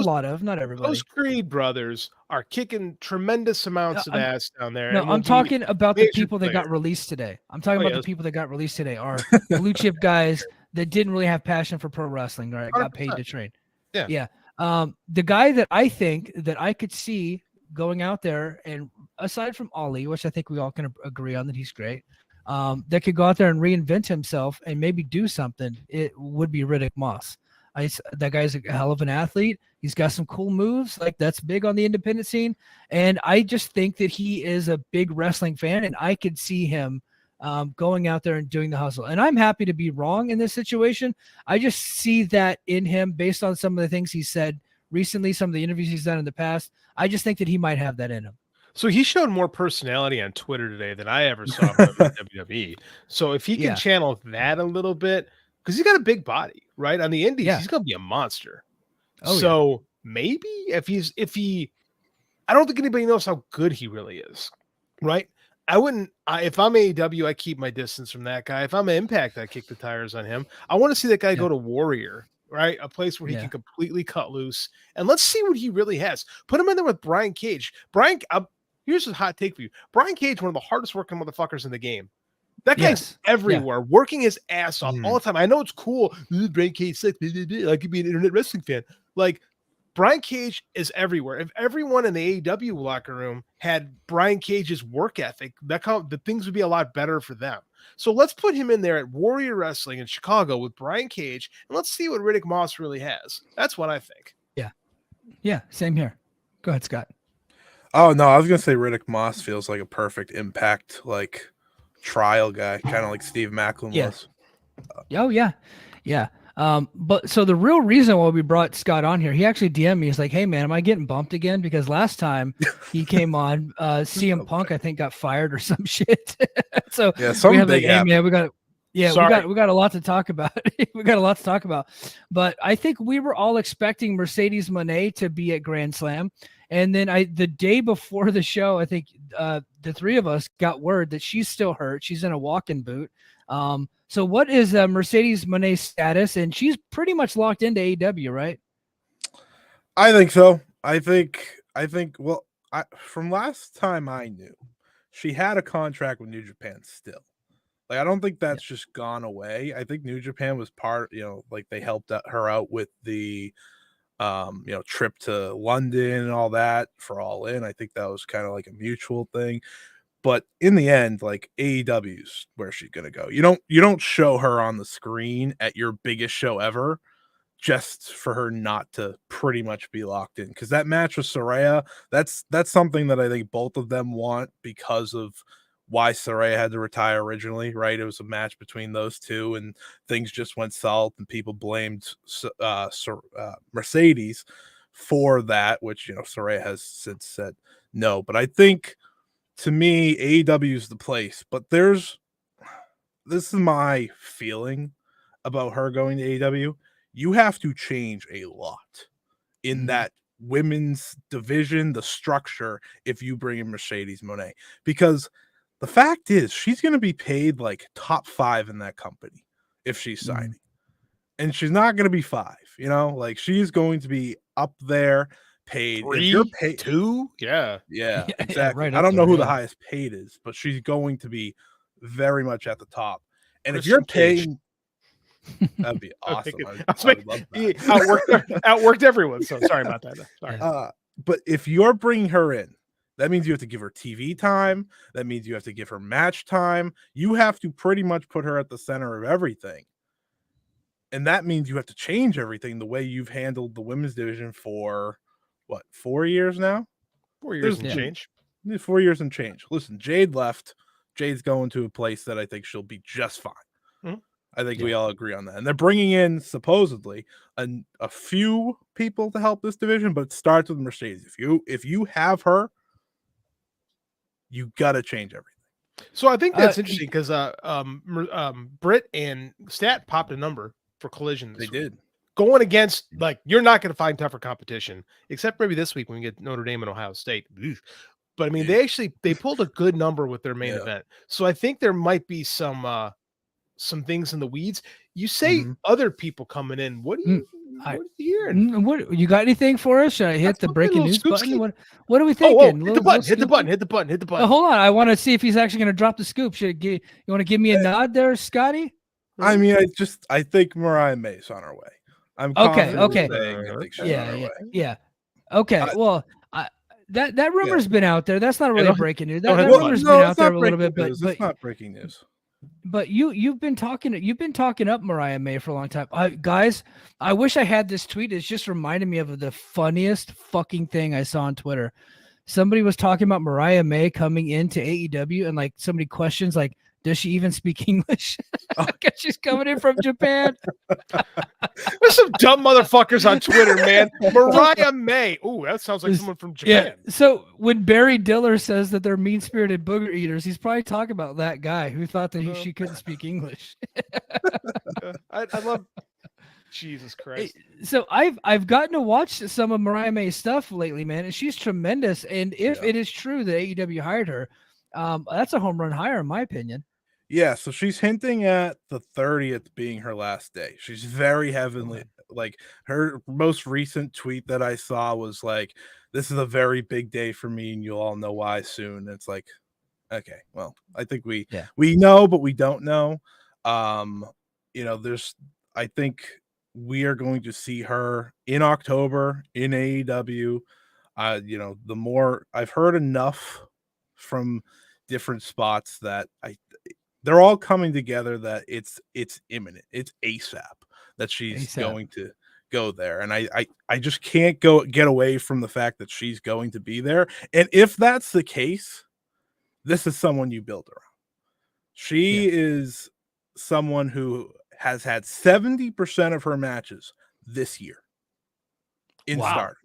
A lot of. Not everybody. Those Creed brothers are kicking tremendous amounts of ass down there. No, I'm talking about the people that got released today. I'm talking about the people that got released today are blue chip guys that didn't really have passion for pro wrestling. Right, got paid to train. Yeah. The guy that I think that I could see going out there, and aside from Ollie, which I think we all can agree on that he's great. That could go out there and reinvent himself and maybe do something, it would be Riddick Moss. That guy's a hell of an athlete. He's got some cool moves. Like, that's big on the independent scene. And I just think that he is a big wrestling fan, and I could see him going out there and doing the hustle. And I'm happy to be wrong in this situation. I just see that in him based on some of the things he said recently, some of the interviews he's done in the past. I just think that he might have that in him. So he showed more personality on Twitter today than I ever saw from WWE. So if he can channel that a little bit, because he's got a big body, right? On the indies, he's going to be a monster. Maybe I don't think anybody knows how good he really is, right? If I'm AEW, I keep my distance from that guy. If I'm an Impact, I kick the tires on him. I want to see that guy go to Warrior, right? A place where he can completely cut loose. And let's see what he really has. Put him in there with Brian Cage. Here's a hot take for you. Brian Cage, one of the hardest working motherfuckers in the game. That guy's everywhere, working his ass off all the time. I know it's cool. Brian Cage sucks. I could be an internet wrestling fan. Like, Brian Cage is everywhere. If everyone in the AEW locker room had Brian Cage's work ethic, the things would be a lot better for them. So let's put him in there at Warrior Wrestling in Chicago with Brian Cage, and let's see what Riddick Moss really has. That's what I think. Yeah, same here. Go ahead, Scott. Oh, no, I was going to say Riddick Moss feels like a perfect Impact, like, trial guy, kind of like Steve Maclin was. Oh, yeah. But so the real reason why we brought Scott on here, he actually DM'd me. He's like, "Hey, man, am I getting bumped again?" Because last time he came on, CM Punk, I think, got fired or some shit. So we have like, "Hey, man, we got a lot to talk about." We got a lot to talk about. But I think we were all expecting Mercedes Mone to be at Grand Slam. And then the day before the show, I think the three of us got word that she's still hurt. She's in a walking boot. So what is Mercedes Mone's status? And she's pretty much locked into AEW, right? I think so. I think. Well, from last time I knew, she had a contract with New Japan still. Like, I don't think that's just gone away. I think New Japan was part. Like, they helped her out with the trip to London and all that for All In. I think that was kind of like a mutual thing. But in the end, like, AEW's where she's gonna go. You don't show her on the screen at your biggest show ever just for her not to pretty much be locked in. Because that match with Saraya, that's something that I think both of them want because of why Saraya had to retire originally, right? It was a match between those two, and things just went south, and people blamed Mercedes for that, which Saraya has since said No, but I think to me, AEW is the place. But this is my feeling about her going to AEW. You have to change a lot in that women's division, the structure, if you bring in Mercedes Mone. Because the fact is, she's going to be paid like top 5 in that company if she's signing. And she's not going to be 5, like she's going to be up there paid. 3, if you're paid 2, yeah, exactly. Right I don't know there, who the highest paid is, but she's going to be very much at the top. And if Christian you're Cage. paying, that'd be awesome. I would love that. He outworked everyone. So sorry about that. Sorry. But if you're bringing her in, that means you have to give her TV time. That means you have to give her match time. You have to pretty much put her at the center of everything. And that means you have to change everything the way you've handled the women's division for, 4 years now? 4 years and change. 4 years and change. Listen, Jade left. Jade's going to a place that I think she'll be just fine. Mm-hmm. I think we all agree on that. And they're bringing in, supposedly, a few people to help this division, but it starts with Mercedes. If you have her, you got to change everything. So I think that's interesting because Britt and Stat popped a number for Collision. They did. Going against, you're not going to find tougher competition, except maybe this week when we get Notre Dame and Ohio State. But I mean, they pulled a good number with their main event. So I think there might be some things in the weeds. You say other people coming in. What are you hearing? What you got anything for us? Should I hit the breaking news button? What are we thinking? Hit the button. Hold on. I want to see if he's actually going to drop the scoop. You want to give me a nod there, Scotty? I mean, I think Mariah May's on her way. I'm okay. Yeah. Okay. Well, that rumor's been out there. That's not really breaking news. That rumor's been out there a little bit, but it's not breaking news. But you've been talking up Mariah May for a long time. Guys, I wish I had this tweet. It's just reminded me of the funniest fucking thing I saw on Twitter. Somebody was talking about Mariah May coming into AEW, and somebody questions does she even speak English? Because she's coming in from Japan. There's some dumb motherfuckers on Twitter, man. Mariah May. Ooh, that sounds like someone from Japan. Yeah. So when Barry Diller says that they're mean-spirited booger eaters, he's probably talking about that guy who thought that she couldn't speak English. I love Jesus Christ. So I've gotten to watch some of Mariah May's stuff lately, man, and she's tremendous. And if it is true that AEW hired her, that's a home run hire, in my opinion. Yeah, so she's hinting at the 30th being her last day. She's very heavily her most recent tweet that I saw was this is a very big day for me, and you'll all know why soon. It's okay, well, I think we know, but we don't know. I think we are going to see her in October in AEW. The more I've heard enough from different spots that they're all coming together that it's imminent. It's ASAP that she's going to go there. And I just can't get away from the fact that she's going to be there. And if that's the case, this is someone you build around. She is someone who has had 70% of her matches this year in Stardom.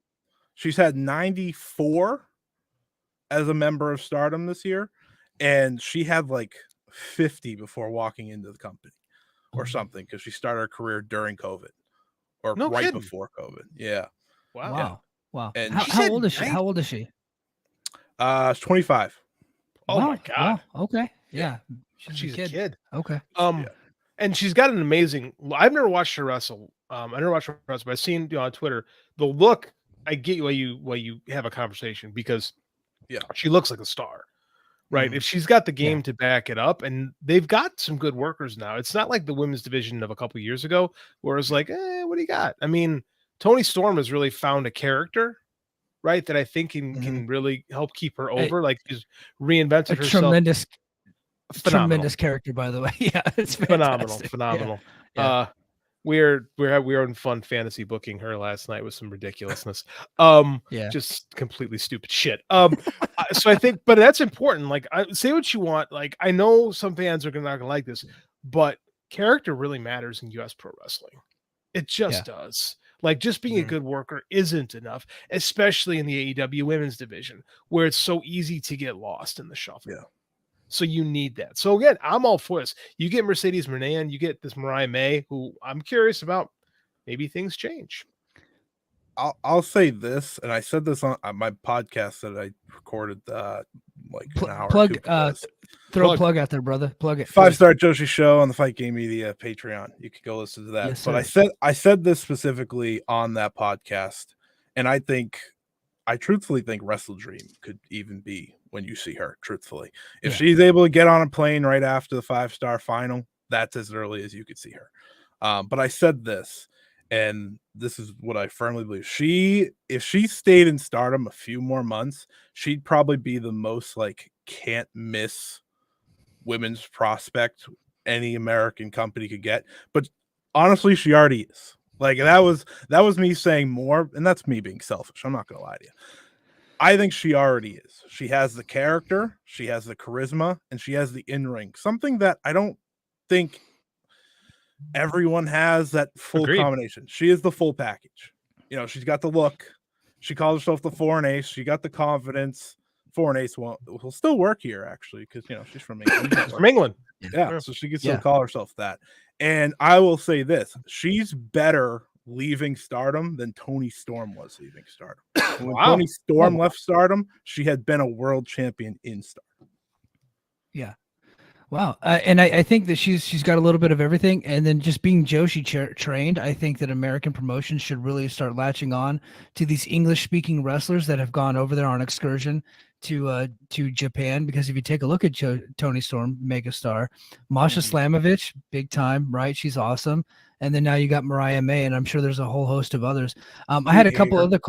She's had 94 as a member of Stardom this year, and she had 50 before walking into the company or something, because she started her career during COVID or before COVID. Yeah. Wow. And how old is she? How old is she? She's 25. Oh my God. Wow. Okay. Yeah. She's a kid. Okay. And she's got an amazing. I've never watched her wrestle. I never watched her wrestle, but I've seen on Twitter the look. I get why you have a conversation, because she looks like a star. Right. If she's got the game to back it up, and they've got some good workers now. It's not like the women's division of a couple years ago where it's what do you got? I mean, Toni Storm has really found a character, right, that I think can really help keep her over. She's reinvented herself. Tremendous character, by the way. Yeah, it's phenomenal. Yeah. We were in fun fantasy booking her last night with some ridiculousness. Just completely stupid shit. So I think, but that's important. Say what you want. I know some fans are not gonna like this, but character really matters in US pro wrestling. It just does. Like, just being a good worker isn't enough, especially in the AEW women's division, where it's so easy to get lost in the shuffle. Yeah. So you need that. So again, I'm all for this. You get Mercedes Mone, you get this Mariah May, who I'm curious about. Maybe things change. I'll say this, and I said this on my podcast that I recorded like an hour or two. Throw a plug out there, brother. Plug it. 5-star Joshi show on the Fight Game Media Patreon. You could go listen to that. Yes, but sir. I said this specifically on that podcast, and I truthfully think Wrestle Dream could even be when you see her. Truthfully, if she's able to get on a plane right after the 5-star final, that's as early as you could see her. But I said this, and this is what I firmly believe. If she stayed in Stardom a few more months, she'd probably be the most like can't miss women's prospect any American company could get. But honestly, she already is. Like that was me saying more, and that's me being selfish. I'm not gonna lie to you. I think she already is. She has the character, she has the charisma, and she has the in-ring. Something that I don't think everyone has, that full combination. She is the full package. You know, she's got the look. She calls herself the foreign ace. She got the confidence. Foreign ace will still work here, actually, because, you know, she's from England. From England. Yeah, so she can still call herself that. And I will say this. She's better leaving Stardom than Toni Storm was leaving Stardom. When Toni Storm left Stardom, she had been a world champion in Stardom. Yeah. Wow. And I think that she's got a little bit of everything. And then just being Joshi trained, I think that American promotions should really start latching on to these English-speaking wrestlers that have gone over there on excursion to Japan. Because if you take a look at Toni Storm, megastar, Masha Slamovich, big time, right? She's awesome. And then now you got Mariah May, and I'm sure there's a whole host of others. I had a couple other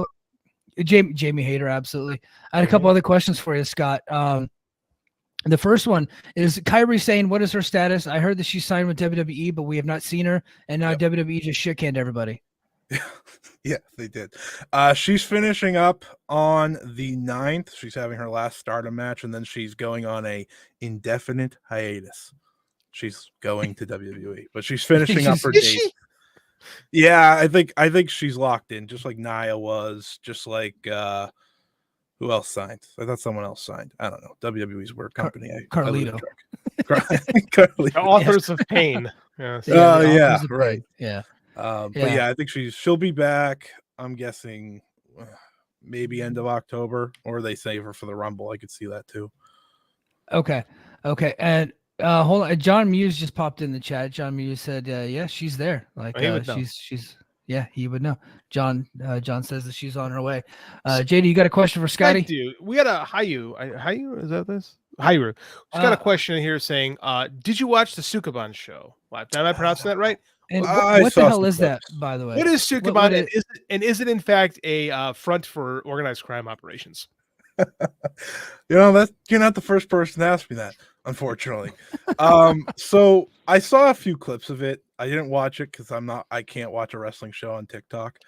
Jamie Hayter, absolutely. I had a couple other questions for you, Scott. The first one is Kyrie saying, what is her status? I heard that she signed with WWE, but we have not seen her. And now WWE just shit-canned everybody. Yeah, they did. She's finishing up on the 9th. She's having her last Stardom match, and then she's going on a indefinite hiatus. She's going to WWE, but she's finishing up her date. Yeah, I think she's locked in, just like Nia was, just like who else signed? I thought someone else signed. I don't know. WWE's weird company. Carlito. Carlito. The authors of Pain. Yes. Yeah, right. Yeah. But yeah, I think she'll be back. I'm guessing maybe end of October, or they save her for the Rumble. I could see that too. Okay. And hold on. John Muse just popped in the chat. John Muse said, yeah, she's there. Like she's yeah, he would know. John says that she's on her way. JD, you got a question for Scotty? I do. We got a Hayu, is that this? Hayu. She's got a question here saying, did you watch the Sukaban show? Am I pronouncing that right? And what the hell is that, by the way? What is Sukaban? Is it in fact a front for organized crime operations? You know, you're not the first person to ask me that, unfortunately. So I saw a few clips of it. I didn't watch it because I can't watch a wrestling show on TikTok,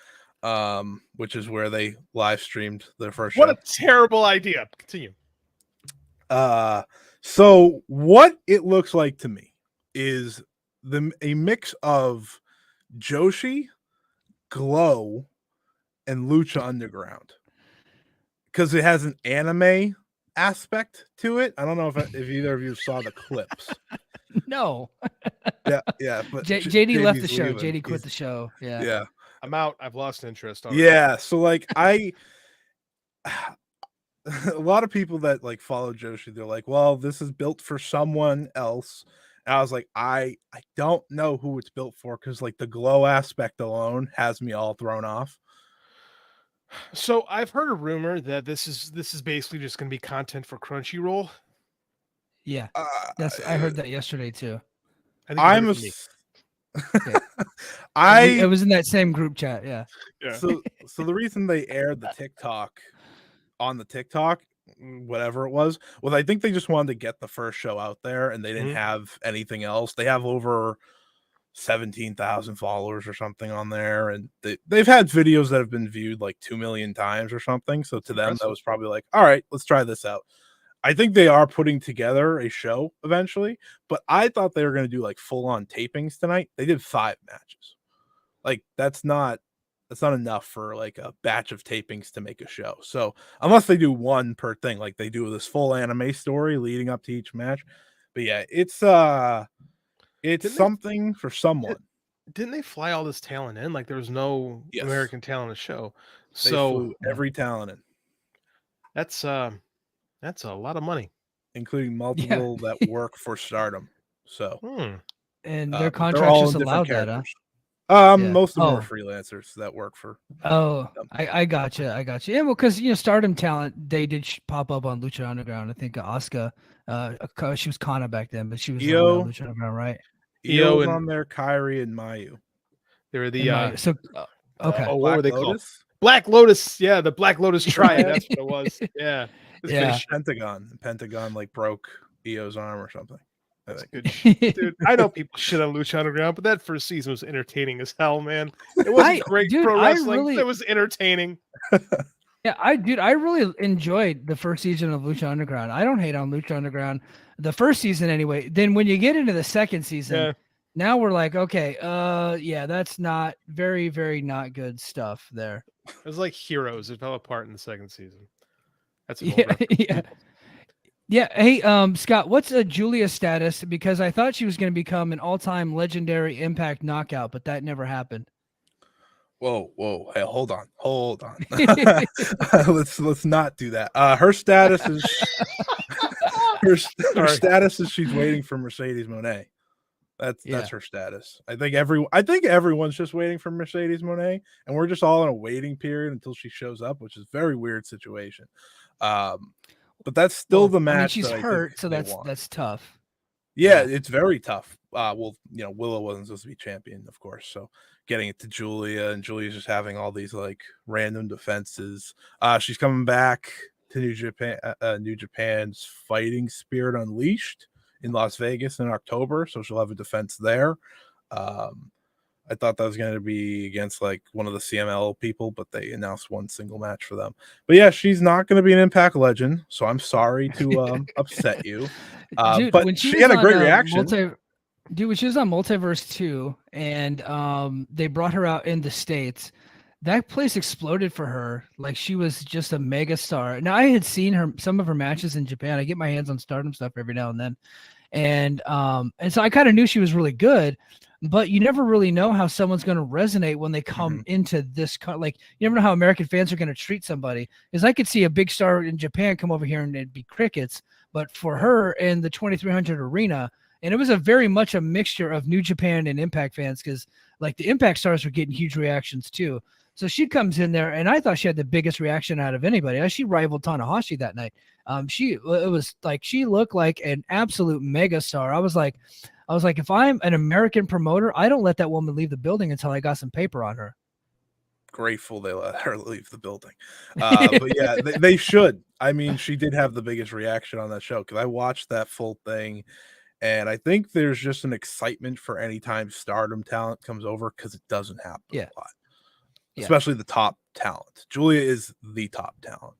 which is where they live streamed their first show. What a terrible idea. Continue. So what it looks like to me is a mix of Joshi, Glow, and Lucha Underground, because it has an anime aspect to it. I don't know if either of you saw the clips. No. Yeah. But JD left the show. Leaving. JD quit the show. Yeah. I'm out. I've lost interest. Yeah. So like a lot of people that like follow Joshi, they're like, well, this is built for someone else. And I was like, I don't know who it's built for, because like the Glow aspect alone has me all thrown off. So I've heard a rumor that this is basically just going to be content for Crunchyroll. Yeah, I heard that yesterday too. It was in that same group chat. Yeah. So the reason they aired the TikTok on the TikTok, whatever it was, I think they just wanted to get the first show out there, and they didn't have anything else. They have over 17,000 followers or something on there, and they've had videos that have been viewed like 2 million times or something. So to them, that was probably like, all right, let's try this out. I think they are putting together a show eventually, but I thought they were going to do like full on tapings tonight. They did 5 matches. Like, that's not That's not enough for like a batch of tapings to make a show. So unless they do one per thing, like they do this full anime story leading up to each match. But yeah, it's something for someone. Didn't they fly all this talent in? Like there was no American talent in the show. They flew every talent in. That's a lot of money, including multiple that work for Stardom. So, and their contracts just allowed that. Most of them are freelancers that work for. I gotcha. Yeah, well, because Stardom talent, they did pop up on Lucha Underground. I think Asuka, she was Kana back then, but she was on Lucha Underground, right? Io was on there, Kairi and Mayu. They were the okay. What were they called? Black Lotus. Yeah, the Black Lotus Triad. That's what it was. Yeah. Pentagon like broke Io's arm or something. That's good shit. Dude, I know people shit on Lucha Underground, but that first season was entertaining as hell, man. It wasn't great pro wrestling. It was entertaining. Yeah, I really enjoyed the first season of Lucha Underground. I don't hate on Lucha Underground. The first season anyway. Then when you get into the second season, now we're like, okay, that's not very, very not good stuff there. It was like Heroes. It fell apart in the second season. That's yeah. Hey, Scott, what's Julia's status? Because I thought she was going to become an all-time legendary Impact knockout, but that never happened. Whoa! Hey, hold on. let's not do that. Her status is her status is she's waiting for Mercedes Mone. That's her status. I think everyone's just waiting for Mercedes Mone, and we're just all in a waiting period until she shows up, which is a very weird situation. But that's still the match. I mean, she's hurt, so that's tough. Yeah, it's very tough. Willow wasn't supposed to be champion, of course, so getting it to Julia, and Julia's just having all these like random defenses. She's coming back to New Japan's Fighting Spirit Unleashed in Las Vegas in October, so she'll have a defense there. I thought that was going to be against like one of the CML people, but they announced one single match for them. But yeah, she's not going to be an Impact legend, so I'm sorry to upset you. Dude, but she had a great reaction. When she was on Multiverse 2 and they brought her out in the States, that place exploded for her. Like she was just a mega star. Now I had seen some of her matches in Japan. I get my hands on Stardom stuff every now and then. And so I kind of knew she was really good, but you never really know how someone's going to resonate when they come into this. Like you never know how American fans are going to treat somebody. Because I could see a big star in Japan come over here and it'd be crickets. But for her in the 2300 arena, and it was a very much a mixture of New Japan and Impact fans, because like the Impact stars were getting huge reactions too. So she comes in there, and I thought she had the biggest reaction out of anybody. She rivaled Tanahashi that night. She looked like an absolute mega star. I was like, if I'm an American promoter, I don't let that woman leave the building until I got some paper on her. Grateful they let her leave the building. But yeah, they should. I mean, she did have the biggest reaction on that show because I watched that full thing. And I think there's just an excitement for any time Stardom talent comes over because it doesn't happen a lot. Especially the top talent. Julia is the top talent.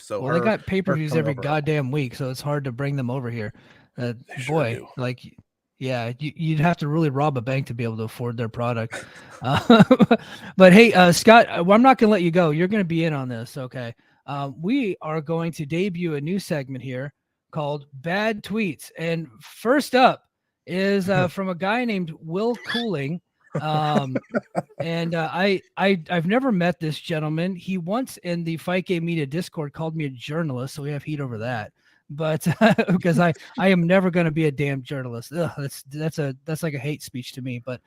They got pay-per-views every goddamn week, so it's hard to bring them over here. You'd have to really rob a bank to be able to afford their product. But hey, Scott, I'm not going to let you go. You're going to be in on this, okay? We are going to debut a new segment here called Bad Tweets. And first up is from a guy named Will Cooling. I've never met this gentleman. He once in the Fight Game Media Discord called me a journalist, so we have heat over that. But because I am never going to be a damn journalist. Ugh, that's like a hate speech to me. But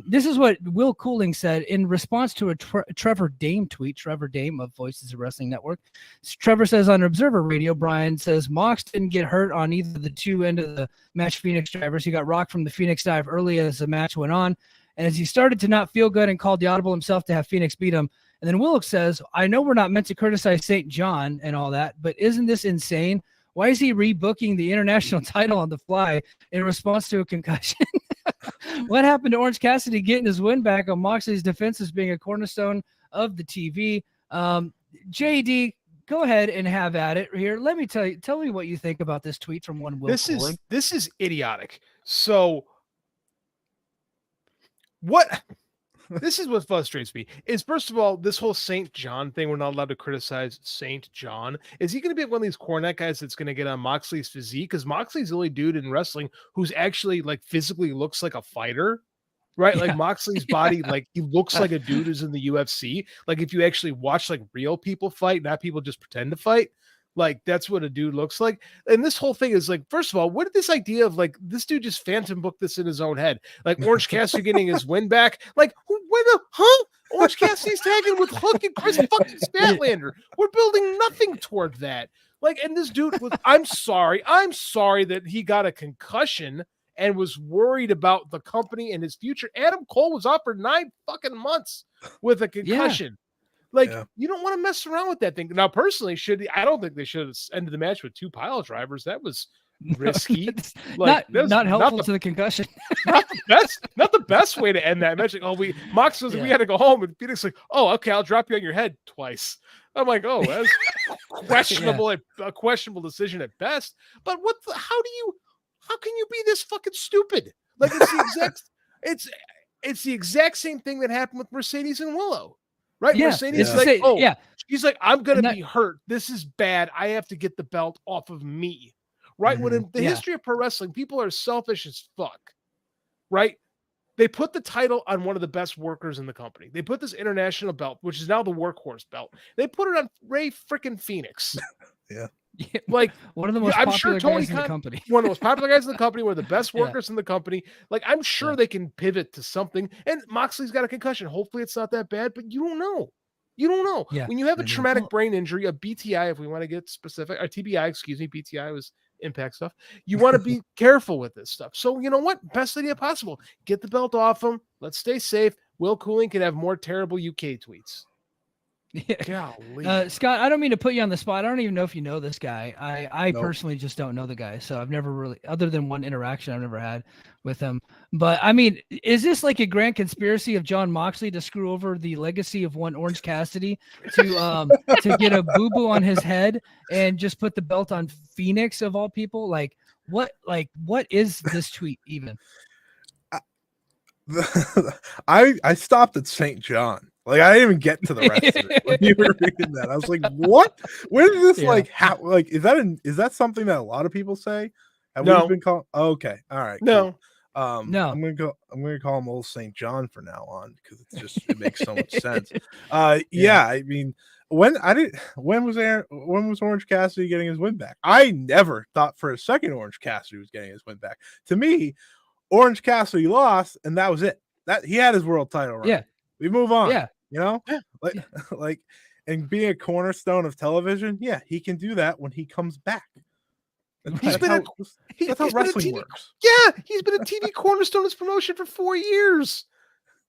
this is what Will Cooling said in response to a Trevor Dame tweet. Trevor Dame of Voices of Wrestling Network. Trevor says on Observer Radio, Brian says Mox didn't get hurt on either of the two end of the match Phoenix drivers. He got rocked from the Phoenix dive early as the match went on. And as he started to not feel good and called the audible himself to have Phoenix beat him. And then Willock says, I know we're not meant to criticize St. John and all that, but isn't this insane? Why is he rebooking the international title on the fly in response to a concussion? What happened to Orange Cassidy getting his win back on Moxley's defense as being a cornerstone of the TV? JD, go ahead and have at it here. Let me tell me what you think about this tweet from one Will Cooling. This is idiotic. So what This is what frustrates me. Is first of all, this whole St. John thing. We're not allowed to criticize St. John. Is he going to be one of these Cornette guys that's going to get on Moxley's physique? Because Moxley's the only dude in wrestling who's actually like physically looks like a fighter. Right, like Moxley's body, like he looks like a dude who's in the UFC. Like if you actually watch like real people fight, not people just pretend to fight, like that's what a dude looks like. And this whole thing is like, first of all, what did this idea of like this dude just phantom booked this in his own head? Like Orange Cassidy getting his win back. Like Orange Cassidy's tagging with Hook and Chris fucking Statlander. We're building nothing toward that. Like, and this dude was, I'm sorry that he got a concussion and was worried about the company and his future. Adam Cole was off for 9 fucking months with a concussion. You don't want to mess around with that thing. Now, personally, I don't think they should have ended the match with 2 pile drivers. That was risky. Not helpful to the concussion. not the best way to end that match. Like, Mox was we had to go home, and Phoenix like, oh, okay, I'll drop you on your head twice. I'm like, oh, that's questionable. A questionable decision at best. But how can you be this fucking stupid? Like it's the exact same thing that happened with Mercedes and Willow, right? Mercedes is like, she's like, I'm gonna be hurt. This is bad. I have to get the belt off of me, right? When in the history of pro wrestling, people are selfish as fuck, right? They put the title on one of the best workers in the company. They put this international belt, which is now the workhorse belt. They put it on Ray freaking Phoenix. Like one of the most popular guys in the company. One of the most popular guys in the company, one of the best workers in the company. Like, I'm sure they can pivot to something. And Moxley's got a concussion. Hopefully it's not that bad, but you don't know. You don't know. Yeah. When you have a traumatic brain injury, a BTI, if we want to get specific, or TBI, excuse me, BTI was Impact stuff. You want to be careful with this stuff. So you know what? Best idea possible. Get the belt off him. Let's stay safe. Will Cooling can have more terrible UK tweets. Scott, I don't mean to put you on the spot. I don't even know if you know this guy. I personally just don't know the guy. So I've never really, other than one interaction I've never had with him. But I mean, is this like a grand conspiracy of John Moxley to screw over the legacy of one Orange Cassidy to get a boo-boo on his head and just put the belt on Phoenix of all people? Like what is this tweet even? I stopped at St. John. Like, I didn't even get to the rest of it when you were reading that. I was like, what? Where did this is that something that a lot of people say? Have we been called? Oh, okay. All right. No. Cool. No. I'm gonna call him old St. John for now on because it makes so much sense. I mean, when was Orange Cassidy getting his win back? I never thought for a second Orange Cassidy was getting his win back. To me, Orange Cassidy lost, and that was it. That he had his world title run. Yeah. We move on. Yeah. You know? Like and being a cornerstone of television, he can do that when he comes back. That's how wrestling works. Yeah, he's been a TV cornerstone of this promotion for 4 years.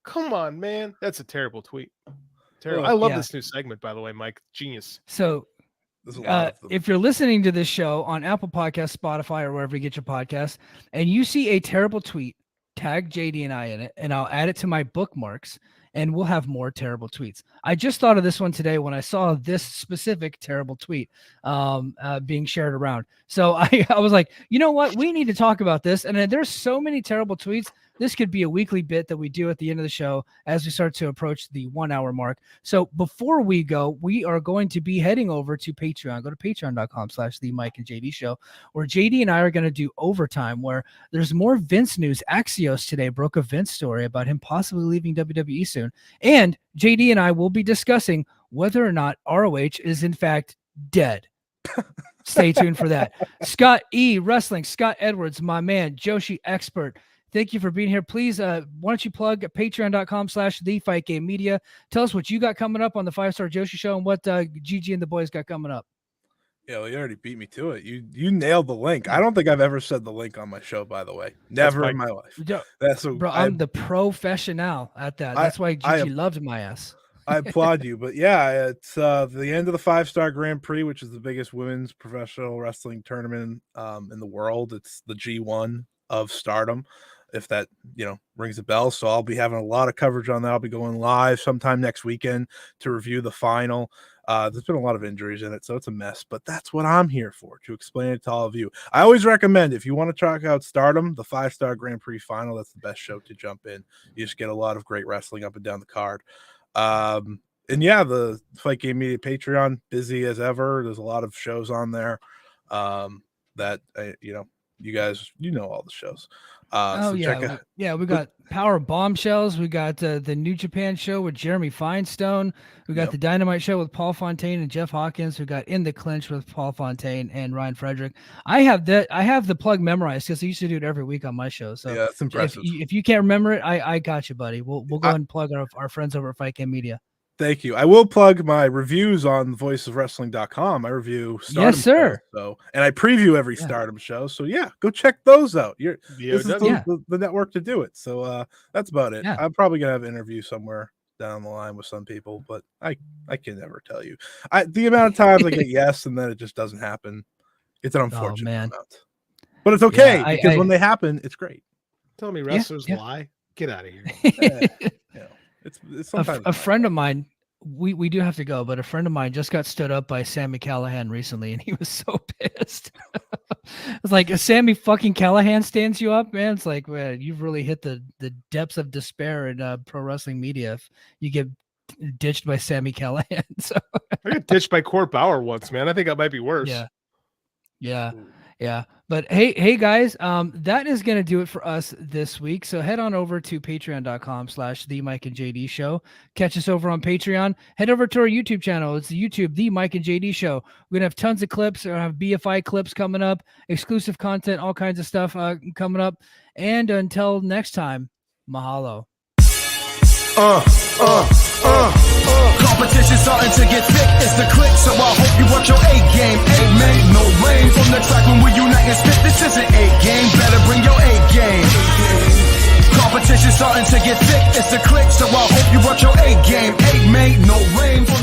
Come on, man. That's a terrible tweet. Terrible. I love this new segment, by the way, Mike. Genius. So if you're listening to this show on Apple Podcasts, Spotify, or wherever you get your podcasts, and you see a terrible tweet, tag JD and I in it, and I'll add it to my bookmarks, and we'll have more terrible tweets. I just thought of this one today when I saw this specific terrible tweet being shared around. So I was like, you know what? We need to talk about this. And there's so many terrible tweets. This could be a weekly bit that we do at the end of the show as we start to approach the 1 hour mark. So before we go, we are going to be heading over to Patreon. Go to patreon.com/the Mike and JD show, where JD and I are going to do overtime, where there's more Vince news. Axios today broke a Vince story about him possibly leaving WWE soon. And JD and I will be discussing whether or not ROH is in fact dead. Stay tuned for that. Scott E. Wrestling, Scott Edwards, my man, Joshi expert. Thank you for being here. Please, why don't you plug patreon.com/thefightgamemedia. Tell us what you got coming up on the 5-Star Joshi show and what Gigi and the boys got coming up. Yeah, well, you already beat me to it. You nailed the link. I don't think I've ever said the link on my show, by the way. Never in my life. I'm the professional at that. That's why Gigi loved my ass. I applaud you. But yeah, it's the end of the 5-Star Grand Prix, which is the biggest women's professional wrestling tournament in the world. It's the G1 of Stardom. if that, rings a bell. So I'll be having a lot of coverage on that. I'll be going live sometime next weekend to review the final. There's been a lot of injuries in it, so it's a mess, but that's what I'm here for, to explain it to all of you. I always recommend, if you want to check out Stardom, the 5-star Grand Prix final, that's the best show to jump in. You just get a lot of great wrestling up and down the card. And yeah, the Fight Game Media Patreon, busy as ever. There's a lot of shows on there that, you guys, all the shows. We got Power Bombshells. We got the New Japan show with Jeremy Feinstone. We got the Dynamite show with Paul Fontaine and Jeff Hawkins. We got In the Clinch with Paul Fontaine and Ryan Frederick. I have the plug memorized because I used to do it every week on my show. So yeah, that's impressive. If you can't remember it, I got you, buddy. We'll go ahead and plug our friends over at Fight Game Media. Thank you. I will plug my reviews on voiceofwrestling.com. I review Stardom. Yes, sir. Shows, and I preview every Stardom show. So yeah, go check those out. This is the network to do it. So that's about it. Yeah. I'm probably gonna have an interview somewhere down the line with some people, but I can never tell you. The amount of times I get yes and then it just doesn't happen. It's an unfortunate amount. But it's okay because when they happen, it's great. Tell me wrestlers lie. Get out of here. It's sometimes a friend of mine, we do have to go, but a friend of mine just got stood up by Sammy Callahan recently, and he was so pissed. It's like, if Sammy fucking Callahan stands you up, man, it's like, man, you've really hit the depths of despair in pro wrestling media if you get ditched by Sammy Callahan. So I got ditched by Court Bauer once, man. I think that might be worse. Yeah. But hey guys, that is going to do it for us this week. So head on over to patreon.com/The Mike and JD Show. Catch us over on Patreon. Head over to our YouTube channel. It's the YouTube, The Mike and JD Show. We're going to have tons of clips. We're going to have BFI clips coming up, exclusive content, all kinds of stuff coming up. And until next time, mahalo. Competition starting to get thick, it's the click, so I hope you watch your A-game. Amen, no rain from the track when we unite and spit. This isn't A-game, better bring your A-game. Competition starting to get thick, it's the click, so I hope you watch your A-game. Amen, no rain from